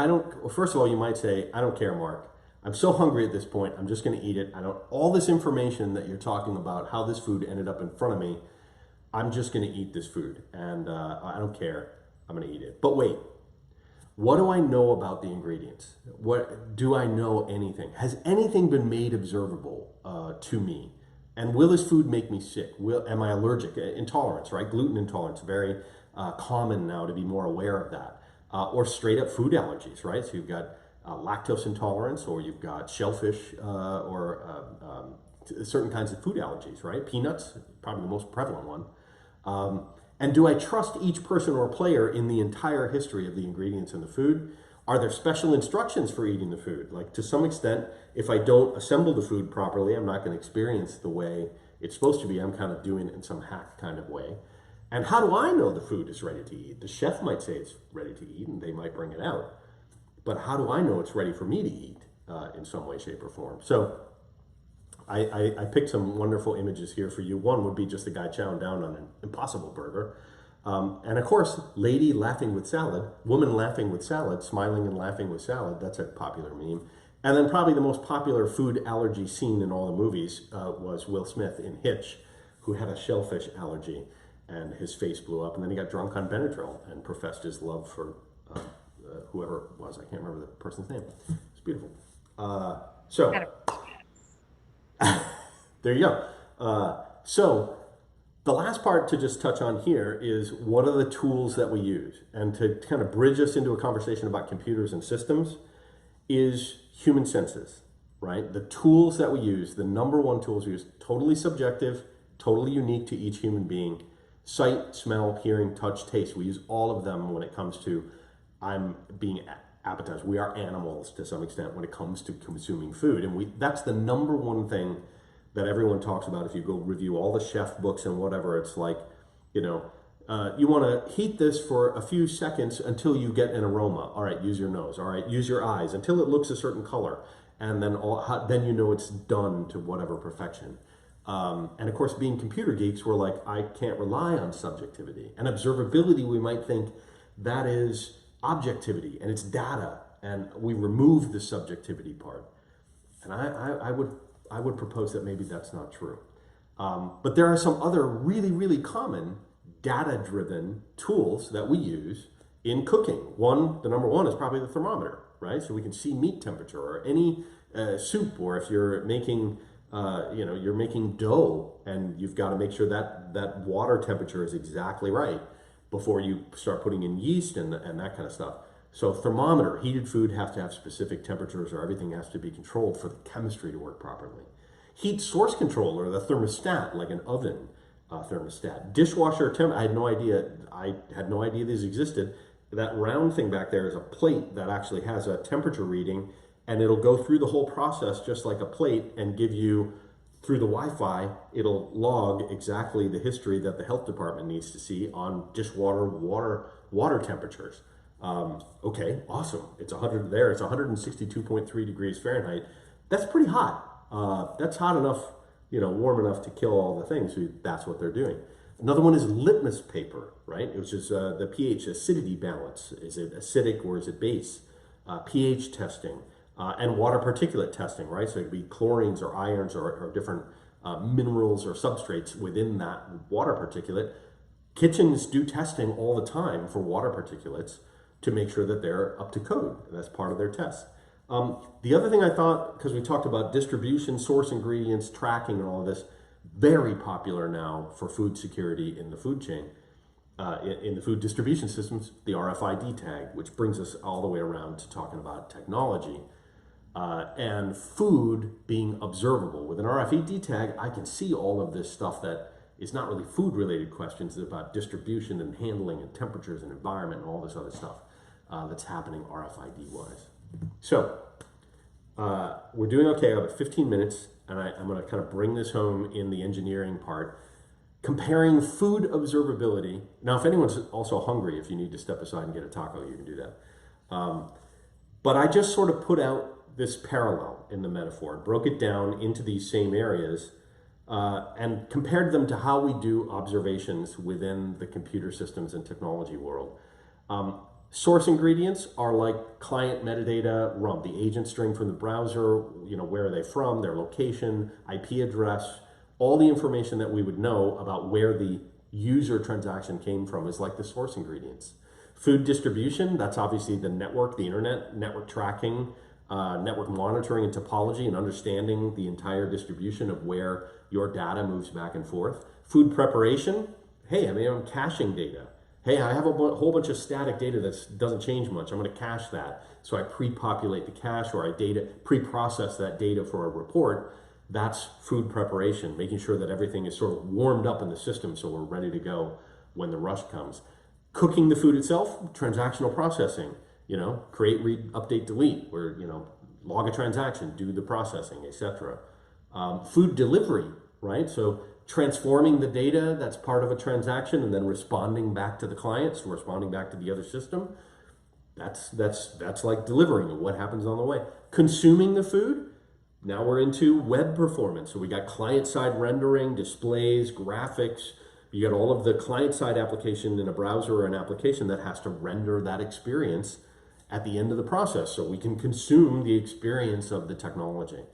first of all, you might say, I don't care, Mark. I'm so hungry at this point, I'm just going to eat it. All this information that you're talking about, how this food ended up in front of me, I'm just going to eat this food. And I don't care, I'm going to eat it. But wait, what do I know about the ingredients? What do I know anything? Has anything been made observable to me? And will this food make me sick? Am I allergic? Intolerance, right? Gluten intolerance, very common now to be more aware of that. Or straight up food allergies, right? So you've got lactose intolerance, or you've got shellfish, or certain kinds of food allergies, right? Peanuts, probably the most prevalent one. And do I trust each person or player in the entire history of the ingredients in the food? Are there special instructions for eating the food? Like, to some extent, if I don't assemble the food properly, I'm not going to experience the way it's supposed to be. I'm kind of doing it in some hack kind of way. And how do I know the food is ready to eat? The chef might say it's ready to eat, and they might bring it out. But how do I know it's ready for me to eat in some way, shape, or form? So I picked some wonderful images here for you. One would be just the guy chowing down on an Impossible Burger. And of course, lady laughing with salad, woman laughing with salad, smiling and laughing with salad. That's a popular meme. And then probably the most popular food allergy scene in all the movies was Will Smith in Hitch, who had a shellfish allergy and his face blew up. And then he got drunk on Benadryl and professed his love for whoever it was. I can't remember the person's name. It's beautiful. There you go. So the last part to just touch on here is, what are the tools that we use? And to kind of bridge us into a conversation about computers and systems is human senses, right? The tools that we use, the number one tools we use, totally subjective, totally unique to each human being. Sight, smell, hearing, touch, taste. We use all of them when it comes to I'm being appetized. We are animals to some extent when it comes to consuming food. And that's the number one thing that everyone talks about. If you go review all the chef books and whatever, it's like, you want to heat this for a few seconds until you get an aroma. All right, use your nose. All right, use your eyes until it looks a certain color. And then then you know it's done to whatever perfection. And of course, being computer geeks, we're like, I can't rely on subjectivity. And observability, we might think that is objectivity and it's data, and we remove the subjectivity part. And I would propose that maybe that's not true. But there are some other really, really common data-driven tools that we use in cooking. The number one is probably the thermometer, right? So we can see meat temperature, or any soup, or if you're making you're making dough and you've got to make sure that water temperature is exactly right before you start putting in yeast and that kind of stuff. So thermometer, heated food have to have specific temperatures, or everything has to be controlled for the chemistry to work properly. Heat source controller, the thermostat, like an oven thermostat. Dishwasher I had no idea these existed. That round thing back there is a plate that actually has a temperature reading, and it'll go through the whole process just like a plate and give you, through the Wi-Fi, it'll log exactly the history that the health department needs to see on dishwater water temperatures. Okay, awesome. It's 100 there. It's 162.3 degrees Fahrenheit. That's pretty hot. That's hot enough, warm enough to kill all the things. So that's what they're doing. Another one is litmus paper, right? Which is the pH acidity balance. Is it acidic or is it base? pH testing. And water particulate testing, right? So it could be chlorines or irons or different minerals or substrates within that water particulate. Kitchens do testing all the time for water particulates to make sure that they're up to code. That's part of their test. The other thing I thought, because we talked about distribution, source ingredients, tracking, and all of this, very popular now for food security in the food chain, in the food distribution systems, the RFID tag, which brings us all the way around to talking about technology. And food being observable. With an RFID tag, I can see all of this stuff that is not really food related questions. It's about distribution and handling and temperatures and environment and all this other stuff that's happening RFID wise. So we're doing okay. I have 15 minutes, and I'm going to kind of bring this home in the engineering part. Comparing food observability. Now, if anyone's also hungry, if you need to step aside and get a taco, you can do that. But I just sort of put out this parallel in the metaphor, broke it down into these same areas, and compared them to how we do observations within the computer systems and technology world. Source ingredients are like client metadata, RUM, the agent string from the browser, where are they from, their location, IP address, all the information that we would know about where the user transaction came from is like the source ingredients. Food distribution, that's obviously the network, the internet, network tracking, network monitoring and topology, and understanding the entire distribution of where your data moves back and forth. Food preparation, hey, I'm caching data. Hey, I have a whole bunch of static data that doesn't change much. I'm going to cache that. So I pre-populate the cache, or I pre-process that data for a report. That's food preparation, making sure that everything is sort of warmed up in the system so we're ready to go when the rush comes. Cooking the food itself, transactional processing. Create, read, update, delete, where, log a transaction, do the processing, etc. Food delivery, right? So transforming the data that's part of a transaction and then responding back to the clients, responding back to the other system. That's like delivering it, what happens on the way. Consuming the food, now we're into web performance. So we got client-side rendering, displays, graphics. You got all of the client-side application in a browser or an application that has to render that experience at the end of the process so we can consume the experience of the technology.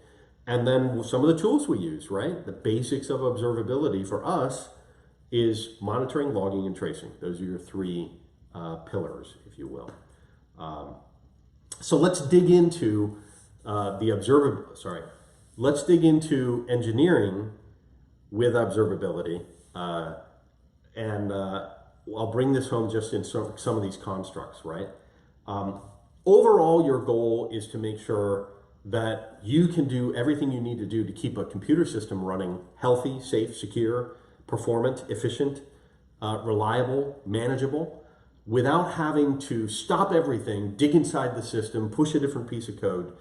And then some of the tools we use, right? The basics of observability for us is monitoring, logging, and tracing. Those are your three pillars, if you will. So let's dig into let's dig into engineering with observability. And I'll bring this home just in some of these constructs, right? Overall, your goal is to make sure that you can do everything you need to do to keep a computer system running healthy, safe, secure, performant, efficient, reliable, manageable, without having to stop everything, dig inside the system, push a different piece of code.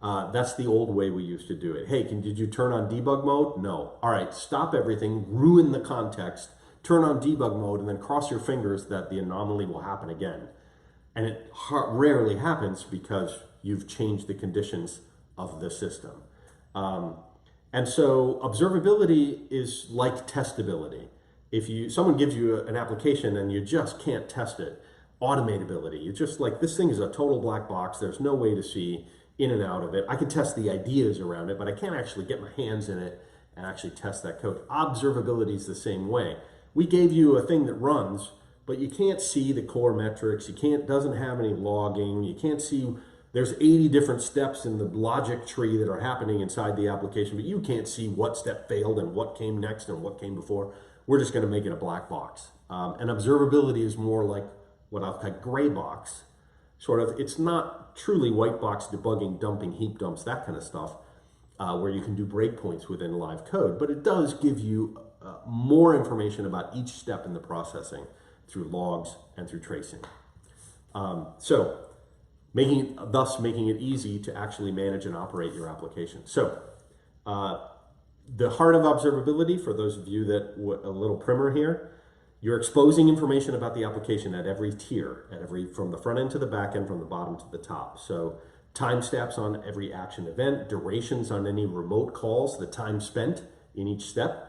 That's the old way we used to do it. Hey, did you turn on debug mode? No. All right, stop everything, ruin the context, turn on debug mode, and then cross your fingers that the anomaly will happen again. And it rarely happens because you've changed the conditions of the system. And so observability is like testability. If someone gives you an application and you just can't test it, automatability, it's just like, this thing is a total black box. There's no way to see in and out of it. I can test the ideas around it, but I can't actually get my hands in it and actually test that code. Observability is the same way. We gave you a thing that runs, but you can't see the core metrics. Doesn't have any logging. You can't see, there's 80 different steps in the logic tree that are happening inside the application, but you can't see what step failed and what came next and what came before. We're just going to make it a black box. And observability is more like what I'll call gray box. Sort of, it's not truly white box debugging, dumping, heap dumps, that kind of stuff, where you can do breakpoints within live code, but it does give you more information about each step in the processing through logs and through tracing. So making it easy to actually manage and operate your application. So the heart of observability, for those of you that a little primer here, you're exposing information about the application at every tier, from the front end to the back end, from the bottom to the top. So timestamps on every action event, durations on any remote calls, the time spent in each step.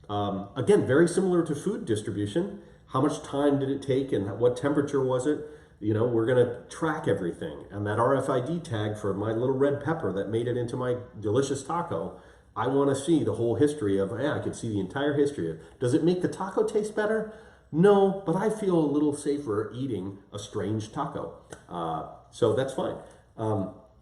Again, very similar to food distribution. How much time did it take and what temperature was it? We're gonna track everything. And that RFID tag for my little red pepper that made it into my delicious taco, I wanna see the whole history of, I can see the entire history of, does it make the taco taste better? No, but I feel a little safer eating a strange taco. So that's fine.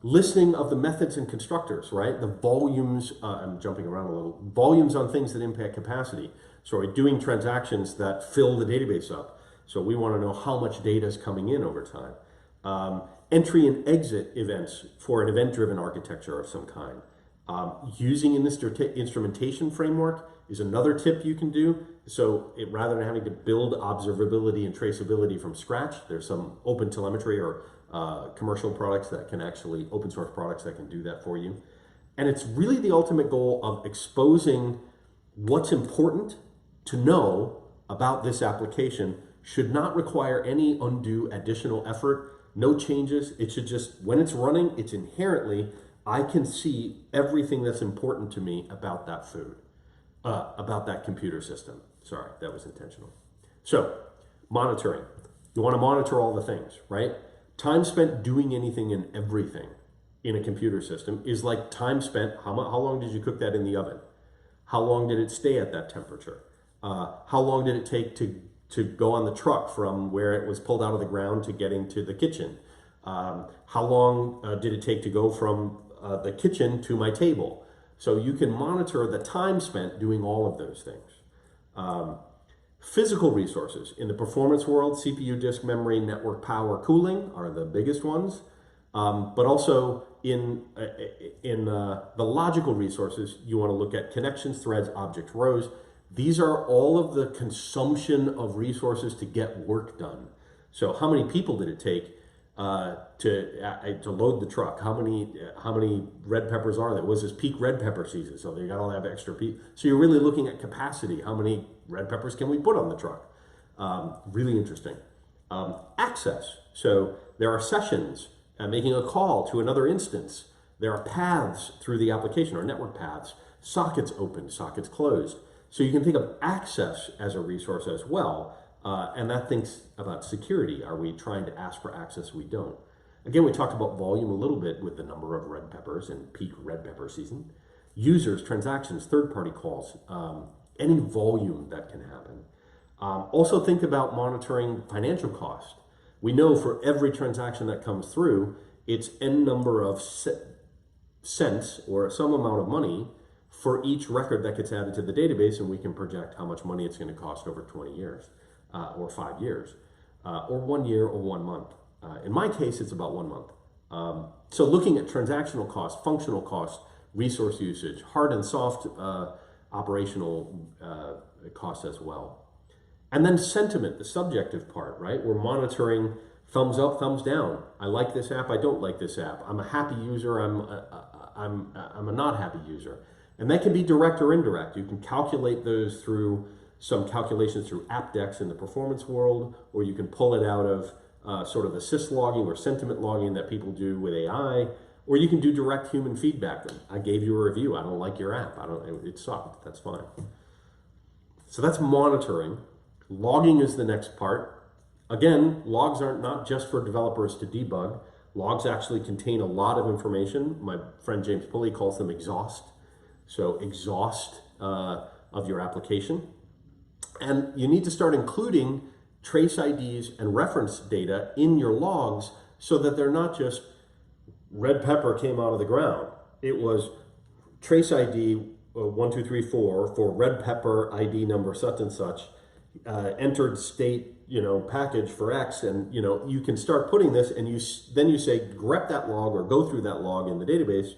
Listing of the methods and constructors, right? The volumes, I'm jumping around a little, volumes on things that impact capacity. So we're doing transactions that fill the database up. So we want to know how much data is coming in over time. Entry and exit events for an event-driven architecture of some kind. Using an instrumentation framework is another tip you can do. So rather than having to build observability and traceability from scratch, there's some open telemetry or commercial products that can actually, open source products that can do that for you. And it's really the ultimate goal of exposing what's important to know about this application. Should not require any undue additional effort, no changes. It should just, when it's running, it's inherently, I can see everything that's important to me about that food, about that computer system. Sorry, that was intentional. So, monitoring. You want to monitor all the things, right? Time spent doing anything and everything in a computer system is like time spent, how long did you cook that in the oven? How long did it stay at that temperature? How long did it take to go on the truck from where it was pulled out of the ground to getting to the kitchen? How long did it take to go from the kitchen to my table? So you can monitor the time spent doing all of those things. Physical resources. In the performance world, CPU, disk memory, network power, cooling are the biggest ones. But also in the logical resources, you want to look at connections, threads, objects, rows. These are all of the consumption of resources to get work done. So how many people did it take to load the truck? How many red peppers are there? Was this peak red pepper season? So they got to have extra people. So you're really looking at capacity. How many red peppers can we put on the truck? Really interesting. Access. So there are sessions, making a call to another instance. There are paths through the application, or network paths. Sockets open, sockets closed. So you can think of access as a resource as well. And that thinks about security. Are we trying to ask for access we don't? Again, we talked about volume a little bit with the number of red peppers and peak red pepper season. Users, transactions, third-party calls, any volume that can happen. Also think about monitoring financial cost. We know for every transaction that comes through, it's n number of cents or some amount of money for each record that gets added to the database, and we can project how much money it's going to cost over 20 years, or 5 years, or 1 year, or 1 month. In my case, it's about 1 month. So looking at transactional cost, functional cost, resource usage, hard and soft operational costs as well. And then sentiment, the subjective part, right? We're monitoring thumbs up, thumbs down. I like this app, I don't like this app. I'm a happy user, I'm a not happy user. And that can be direct or indirect. You can calculate those through some calculations through AppDex in the performance world, or you can pull it out of sort of the syslogging or sentiment logging that people do with AI, or you can do direct human feedback. I gave you a review, I don't like your app, it sucked, that's fine. So that's monitoring. Logging is the next part. Again, logs aren't not just for developers to debug. Logs actually contain a lot of information. My friend James Pulley calls them exhaust. So exhaust of your application. And you need to start including trace IDs and reference data in your logs so that they're not just red pepper came out of the ground. It was trace ID 1234 for red pepper ID number such and such, entered state, package for X, and you can start putting this, and then you say grep that log or go through that log in the database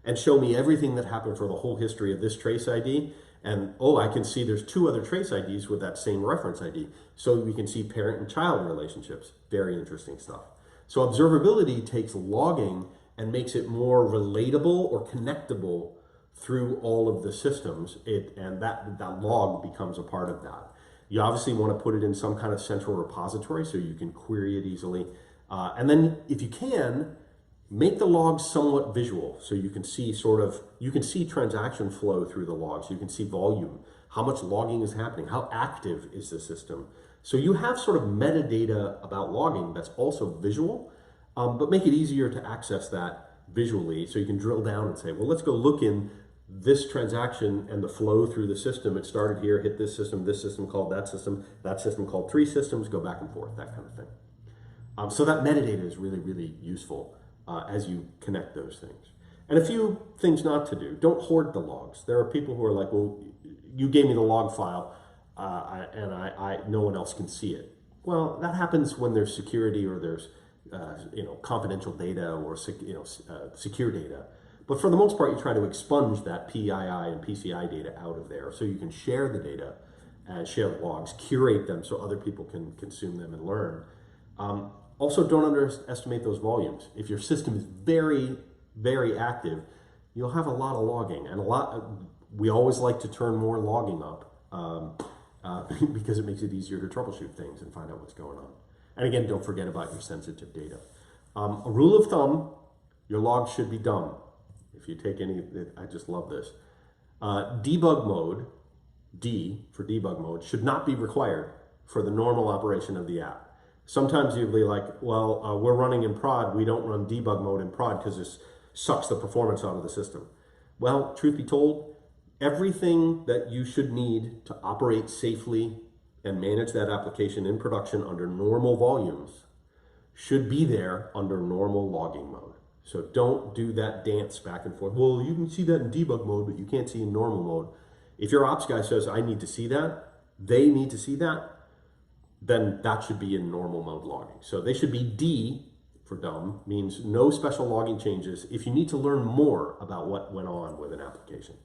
and show me everything that happened for the whole history of this trace ID. And I can see there's 2 other trace IDs with that same reference ID. So we can see parent and child relationships. Very interesting stuff. So observability takes logging and makes it more relatable or connectable through all of the systems. And that log becomes a part of that. You obviously want to put it in some kind of central repository so you can query it easily. And then if you can, make the logs somewhat visual so you can see transaction flow through the logs. You can see volume, how much logging is happening, how active is the system. So you have sort of metadata about logging that's also visual, but make it easier to access that visually so you can drill down and say, well, let's go look in this transaction and the flow through the system. It started here, hit this system called that system called 3 systems, go back and forth, that kind of thing. So that metadata is really, really useful. as you connect those things. And a few things not to do. Don't hoard the logs. There are people who are like, well, you gave me the log file and no one else can see it. Well, that happens when there's security or there's confidential data or secure data. But for the most part, you try to expunge that PII and PCI data out of there so you can share the data and share the logs, curate them so other people can consume them and learn. Also, don't underestimate those volumes. If your system is very, very active, you'll have a lot of logging, and we always like to turn more logging up because it makes it easier to troubleshoot things and find out what's going on. And again, don't forget about your sensitive data. A rule of thumb, your logs should be dumb. If you take any, I just love this. Debug mode, D for debug mode, should not be required for the normal operation of the app. Sometimes you'll be like, well, we're running in prod. We don't run debug mode in prod because this sucks the performance out of the system. Well, truth be told, everything that you should need to operate safely and manage that application in production under normal volumes should be there under normal logging mode. So don't do that dance back and forth. Well, you can see that in debug mode, but you can't see in normal mode. If your ops guy says, I need to see that, they need to see that, then that should be in normal mode logging. So they should be D for dumb, means no special logging changes if you need to learn more about what went on with an application.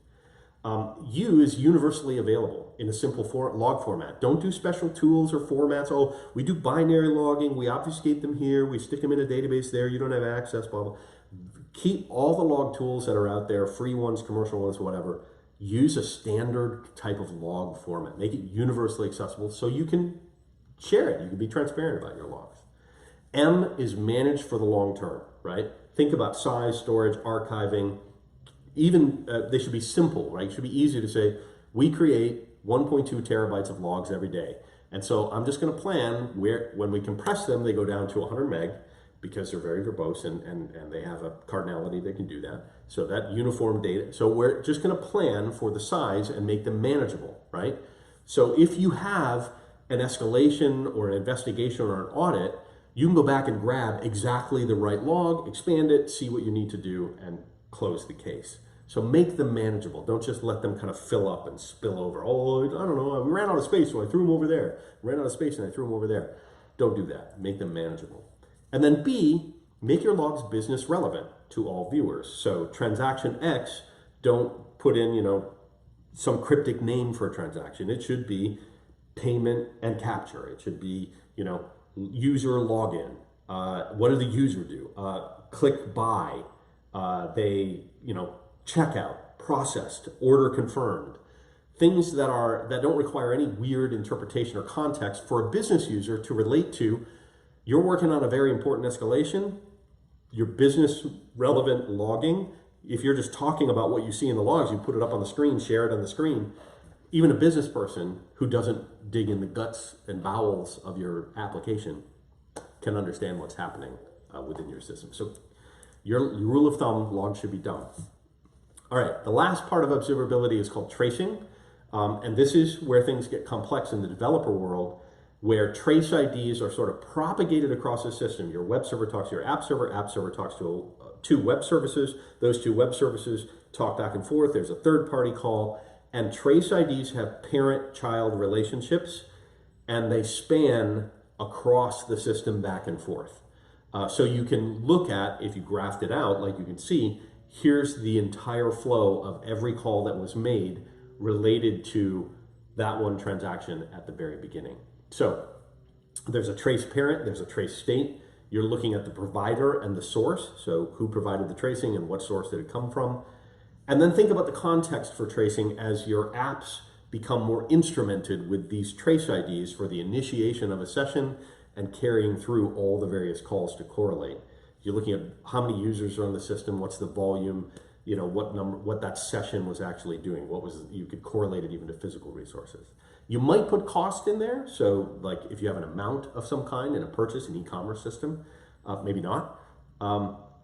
U is universally available in a simple log format. Don't do special tools or formats. Oh, we do binary logging, we obfuscate them here, we stick them in a database there, you don't have access, blah, blah. Keep all the log tools that are out there, free ones, commercial ones, whatever. Use a standard type of log format. Make it universally accessible so you can share it. You can be transparent about your logs. M is managed for the long term, right? Think about size, storage, archiving. Even they should be simple, right? It should be easy to say, we create 1.2 terabytes of logs every day. And so I'm just going to plan where, when we compress them, they go down to 100 meg because they're very verbose and they have a cardinality that can do that. So that uniform data. So we're just going to plan for the size and make them manageable, right? So if you have an escalation or an investigation or an audit, you can go back and grab exactly the right log, expand it, see what you need to do, and close the case. So make them manageable. Don't just let them kind of fill up and spill over. Oh, I don't know, we ran out of space, so I threw them over there. Ran out of space and I threw them over there. Don't do that. Make them manageable. And then B, make your logs business relevant to all viewers. So transaction X, don't put in, some cryptic name for a transaction. It should be payment and capture. It should be, user login. What did the user do? Click buy. They, checkout, processed, order confirmed. Things that don't require any weird interpretation or context for a business user to relate to. You're working on a very important escalation. Your business relevant logging. If you're just talking about what you see in the logs, you put it up on the screen, share it on the screen. Even a business person who doesn't dig in the guts and bowels of your application can understand what's happening within your system. So your rule of thumb, logs should be dumb. All right, the last part of observability is called tracing. And this is where things get complex in the developer world, where trace IDs are sort of propagated across the system. Your web server talks to your app server talks to two web services. Those two web services talk back and forth. There's a third party call. And trace IDs have parent-child relationships, and they span across the system back and forth. So you can look at, if you graphed it out, like you can see, here's the entire flow of every call that was made related to that one transaction at the very beginning. So there's a trace parent, there's a trace state. You're looking at the provider and the source, so who provided the tracing and what source did it come from. And then think about the context for tracing as your apps become more instrumented with these trace IDs for the initiation of a session and carrying through all the various calls to correlate. You're looking at how many users are on the system, what's the volume, what that session was actually doing, you could correlate it even to physical resources. You might put cost in there, so like if you have an amount of some kind in a purchase, an e-commerce system, maybe not.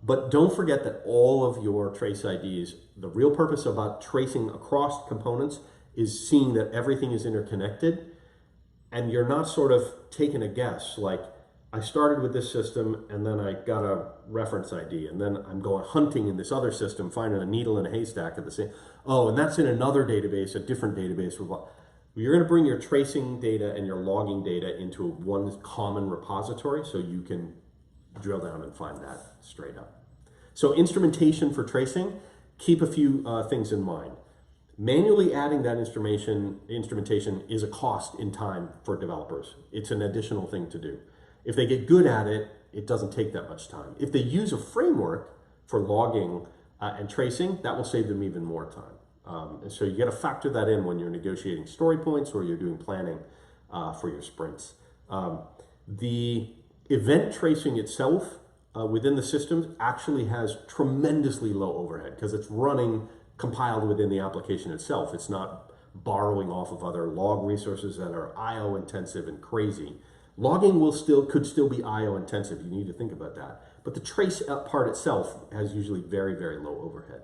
But don't forget that all of your trace IDs, the real purpose about tracing across components is seeing that everything is interconnected, and you're not sort of taking a guess like, I started with this system and then I got a reference ID and then I'm going hunting in this other system, finding a needle in a haystack at the same, oh, and that's in another database, a different database. You're going to bring your tracing data and your logging data into one common repository so you can drill down and find that straight up. So instrumentation for tracing, keep a few things in mind. Manually adding that instrumentation is a cost in time for developers. It's an additional thing to do. If they get good at it, it doesn't take that much time. If they use a framework for logging and tracing, that will save them even more time. And so you got to factor that in when you're negotiating story points or you're doing planning for your sprints. The event tracing itself within the systems actually has tremendously low overhead because it's running compiled within the application itself. It's not borrowing off of other log resources that are IO intensive and crazy. Logging could still be IO intensive. You need to think about that. But the trace part itself has usually very, very low overhead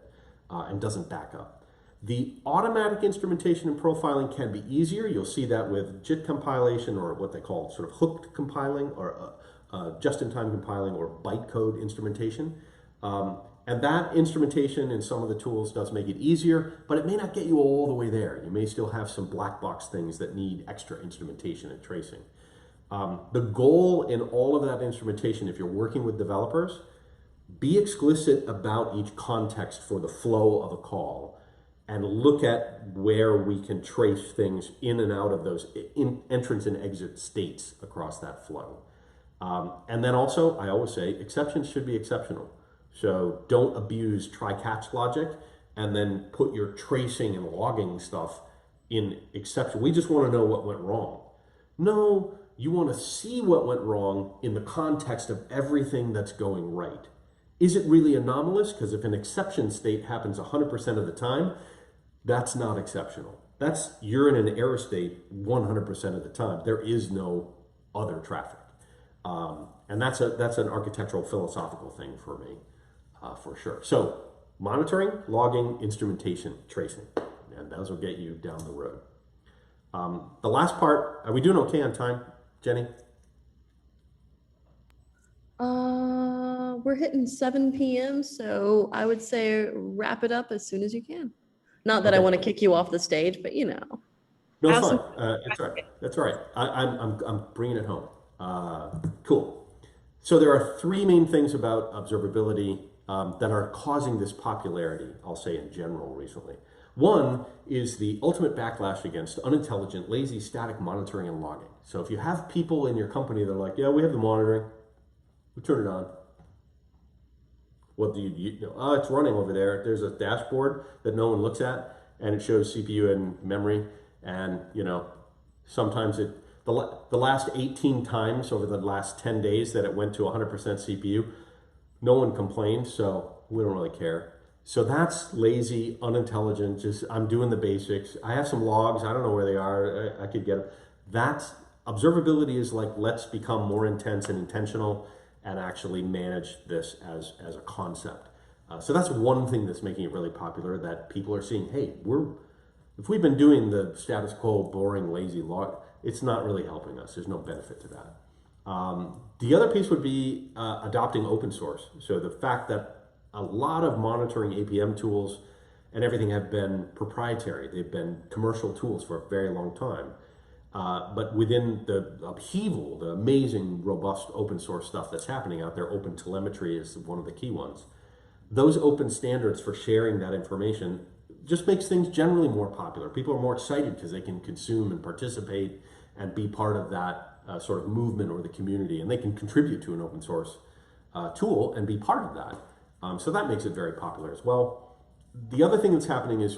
and doesn't back up. The automatic instrumentation and profiling can be easier. You'll see that with JIT compilation or what they call sort of hooked compiling or just-in-time compiling or bytecode instrumentation. And that instrumentation in some of the tools does make it easier, but it may not get you all the way there. You may still have some black box things that need extra instrumentation and tracing. The goal in all of that instrumentation, if you're working with developers, be explicit about each context for the flow of a call and look at where we can trace things in and out of those entrance and exit states across that flow. And then also, I always say, exceptions should be exceptional. So don't abuse try-catch logic and then put your tracing and logging stuff in exception. We just want to know what went wrong. No, you want to see what went wrong in the context of everything that's going right. Is it really anomalous? Because if an exception state happens 100% of the time, that's not exceptional. You're in an error state 100% of the time. There is no other traffic. And that's an architectural philosophical thing for me, for sure. So monitoring, logging, instrumentation, tracing, and those will get you down the road. The last part, are we doing okay on time, Jenny? We're hitting 7 p.m., so I would say wrap it up as soon as you can. Not that I want to kick you off the stage, but you know. No, it's fine. It's all right. That's all right. I'm bringing it home. Cool. So there are three main things about observability that are causing this popularity, I'll say in general recently. One is the ultimate backlash against unintelligent, lazy, static monitoring and logging. So if you have people in your company that are like, yeah, we have the monitoring, we turn it on. What do you know? Oh, it's running over there. There's a dashboard that no one looks at, and it shows CPU and memory. And you know, sometimes the last 18 times over the last 10 days that it went to 100% CPU, no one complained, so we don't really care. So that's lazy, unintelligent. Just I'm doing the basics. I have some logs. I don't know where they are. I could get them. That's observability is like let's become more intense and intentional and actually manage this as a concept. So that's one thing that's making it really popular, that people are seeing, hey, if we've been doing the status quo, boring, lazy log, it's not really helping us. There's no benefit to that. The other piece would be adopting open source. So the fact that a lot of monitoring APM tools and everything have been proprietary. They've been commercial tools for a very long time. But within the upheaval, the amazing, robust open source stuff that's happening out there, open telemetry is one of the key ones. Those open standards for sharing that information just makes things generally more popular. People are more excited because they can consume and participate and be part of that sort of movement or the community, and they can contribute to an open source tool and be part of that. So that makes it very popular as well. The other thing that's happening is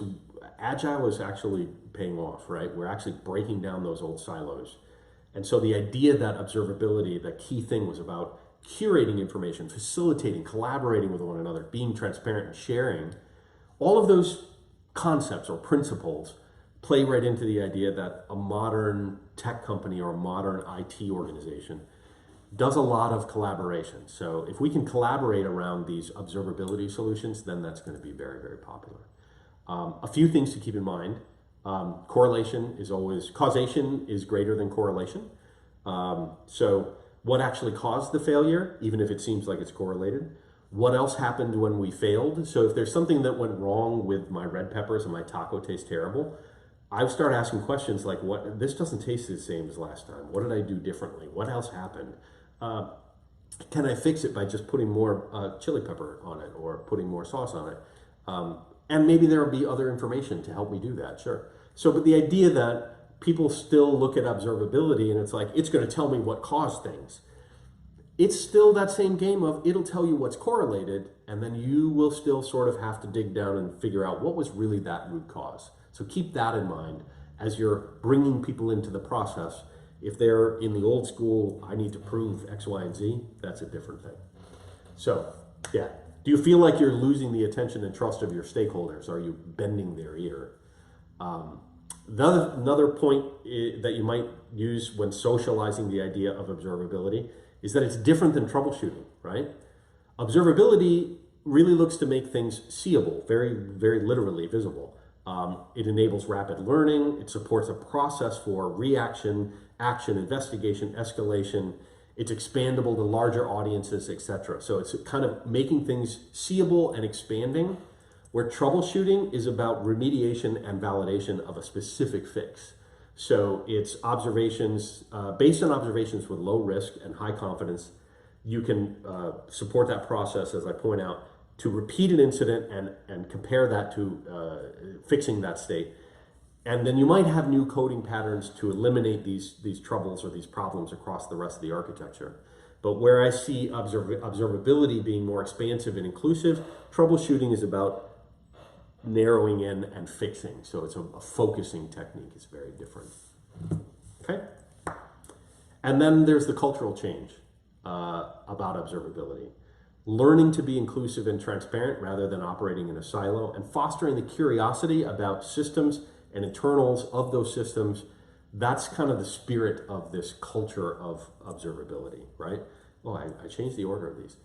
Agile is actually paying off, right? We're actually breaking down those old silos. And so the idea that observability, the key thing was about curating information, facilitating, collaborating with one another, being transparent and sharing, all of those concepts or principles play right into the idea that a modern tech company or a modern IT organization does a lot of collaboration. So if we can collaborate around these observability solutions, then that's going to be very, very popular. A few things to keep in mind. Causation is greater than correlation. So what actually caused the failure, even if it seems like it's correlated, what else happened when we failed. So if there's something that went wrong with my red peppers and my taco tastes terrible, I start asking questions like, "What? This doesn't taste the same as last time. What did I do differently? What else happened? Can I fix it by just putting more chili pepper on it or putting more sauce on it?" And maybe there will be other information to help me do that, sure. So, but the idea that people still look at observability and it's like, it's going to tell me what caused things. It's still that same game of it'll tell you what's correlated, and then you will still sort of have to dig down and figure out what was really that root cause. So keep that in mind as you're bringing people into the process. If they're in the old school, I need to prove X, Y, and Z, that's a different thing. So, yeah. Do you feel like you're losing the attention and trust of your stakeholders? Are you bending their ear? Another point that you might use when socializing the idea of observability is that it's different than troubleshooting, right? Observability really looks to make things seeable, very, very literally visible. It enables rapid learning. It supports a process for reaction, action, investigation, escalation. It's expandable to larger audiences, etc. So it's kind of making things seeable and expanding, where troubleshooting is about remediation and validation of a specific fix. So it's observations, based on observations with low risk and high confidence. You can support that process, as I point out, to repeat an incident and compare that to fixing that state. And then you might have new coding patterns to eliminate these troubles or these problems across the rest of the architecture. But where I see observability being more expansive and inclusive, troubleshooting is about narrowing in and fixing. So it's a focusing technique. It's very different. Okay? And then there's the cultural change about observability. Learning to be inclusive and transparent rather than operating in a silo, and fostering the curiosity about systems and internals of those systems. That's kind of the spirit of this culture of observability, right? Well, I changed the order of these.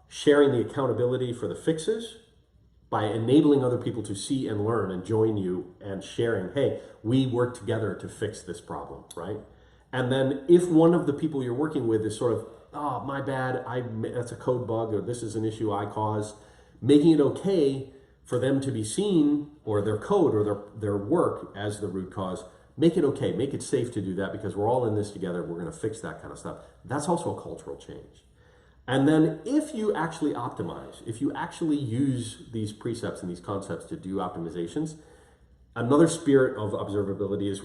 Sharing the accountability for the fixes by enabling other people to see and learn and join you and sharing, hey, we work together to fix this problem, right? And then if one of the people you're working with is sort of, oh, my bad, that's a code bug, or this is an issue I caused, making it okay for them to be seen, or their code or their work as the root cause, make it okay, make it safe to do that, because we're all in this together, we're gonna fix that kind of stuff. That's also a cultural change. And then if you actually optimize, if you actually use these precepts and these concepts to do optimizations, another spirit of observability is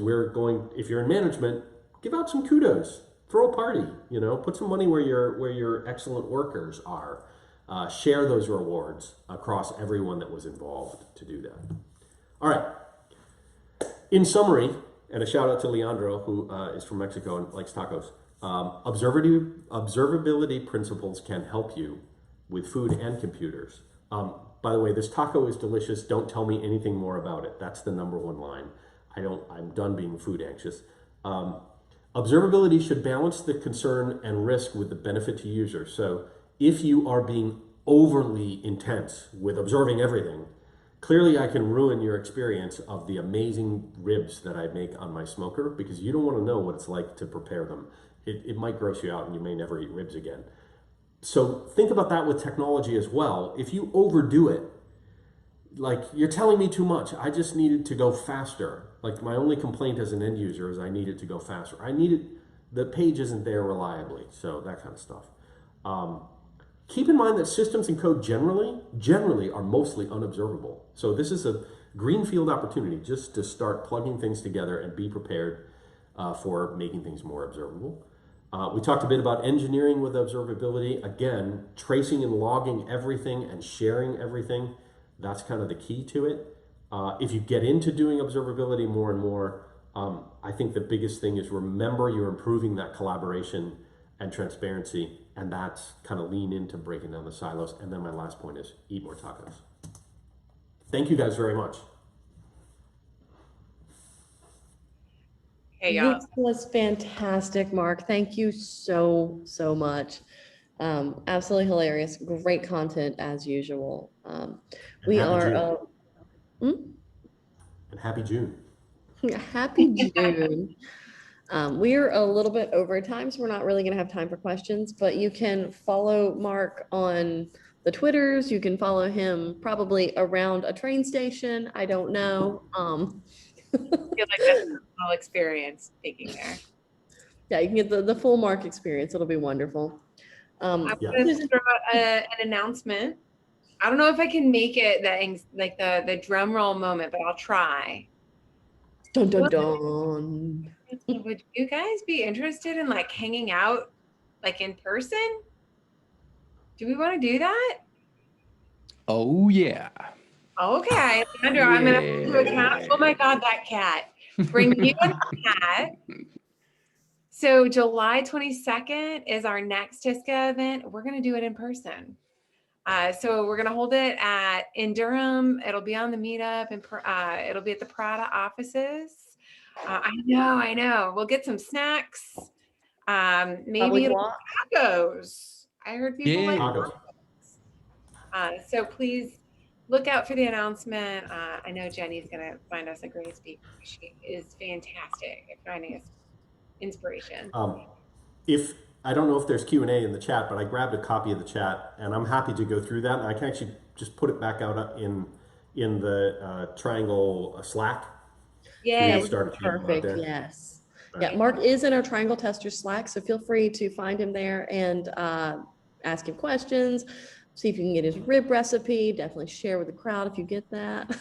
if you're in management, give out some kudos, throw a party, put some money where your excellent workers are. Share those rewards across everyone that was involved to do that. All right. In summary, and a shout out to Leandro, who is from Mexico and likes tacos. Observability principles can help you with food and computers. By the way, this taco is delicious. Don't tell me anything more about it. That's the #1 line. I'm done being food anxious. Observability should balance the concern and risk with the benefit to users. So if you are being overly intense with observing everything, clearly I can ruin your experience of the amazing ribs that I make on my smoker, because you don't want to know what it's like to prepare them. It might gross you out and you may never eat ribs again. So think about that with technology as well. If you overdo it, like, you're telling me too much, I just needed to go faster. Like, my only complaint as an end user is I need it to go faster. The page isn't there reliably, so that kind of stuff. Keep in mind that systems and code generally are mostly unobservable. So this is a greenfield opportunity just to start plugging things together and be prepared for making things more observable. We talked a bit about engineering with observability. Again, tracing and logging everything and sharing everything. That's kind of the key to it. If you get into doing observability more and more, I think the biggest thing is remember you're improving that collaboration and transparency, and that's kind of lean into breaking down the silos. And then my last point is eat more tacos. Thank you guys very much. Hey, y'all. This was fantastic, Mark. Thank you so, so much. Absolutely hilarious. Great content as usual. We are, And happy June. happy June. We're a little bit over time, so we're not really going to have time for questions, but you can follow Mark on the Twitters. You can follow him probably around a train station. I don't know. I feel like that's a personal experience taking there. Yeah, you can get the full Mark experience. It'll be wonderful. I'm going to throw out an announcement. I don't know if I can make it like the drum roll moment, but I'll try. Dun, dun, dun. Would you guys be interested in like hanging out like in person? Do we want to do that? Oh, yeah. Okay, Andrew, I'm going to put you a cat. Oh my God, that cat. Bring you a cat. So July 22nd is our next TSQA event. We're going to do it in person. So we're going to hold it in Durham. It'll be on the Meetup, and it'll be at the Prada offices. I know. We'll get some snacks. Maybe tacos. I heard people like tacos. So please look out for the announcement. I know Jenny's going to find us a great speaker. She is fantastic at finding us inspiration. If I don't know if there's Q&A in the chat, but I grabbed a copy of the chat, and I'm happy to go through that. And I can actually just put it back out in the Triangle Slack. Yeah, perfect. Yes. Right. Yeah, Mark is in our Triangle Tester Slack, so feel free to find him there and ask him questions. See if you can get his rib recipe. Definitely share with the crowd if you get that.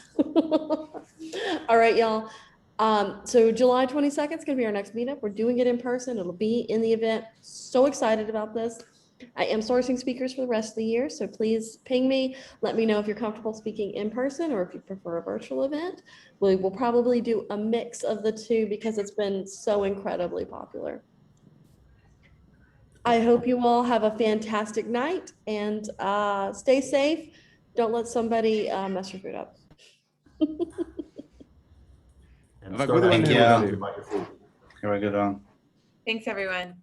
All right, y'all. So July 22nd is going to be our next meetup. We're doing it in person. It'll be in the event. So excited about this. I am sourcing speakers for the rest of the year, so please ping me. Let me know if you're comfortable speaking in person or if you prefer a virtual event. We will probably do a mix of the two because it's been so incredibly popular. I hope you all have a fantastic night and stay safe. Don't let somebody mess your food up. And start asking about your food. Have a good one. Thanks, everyone.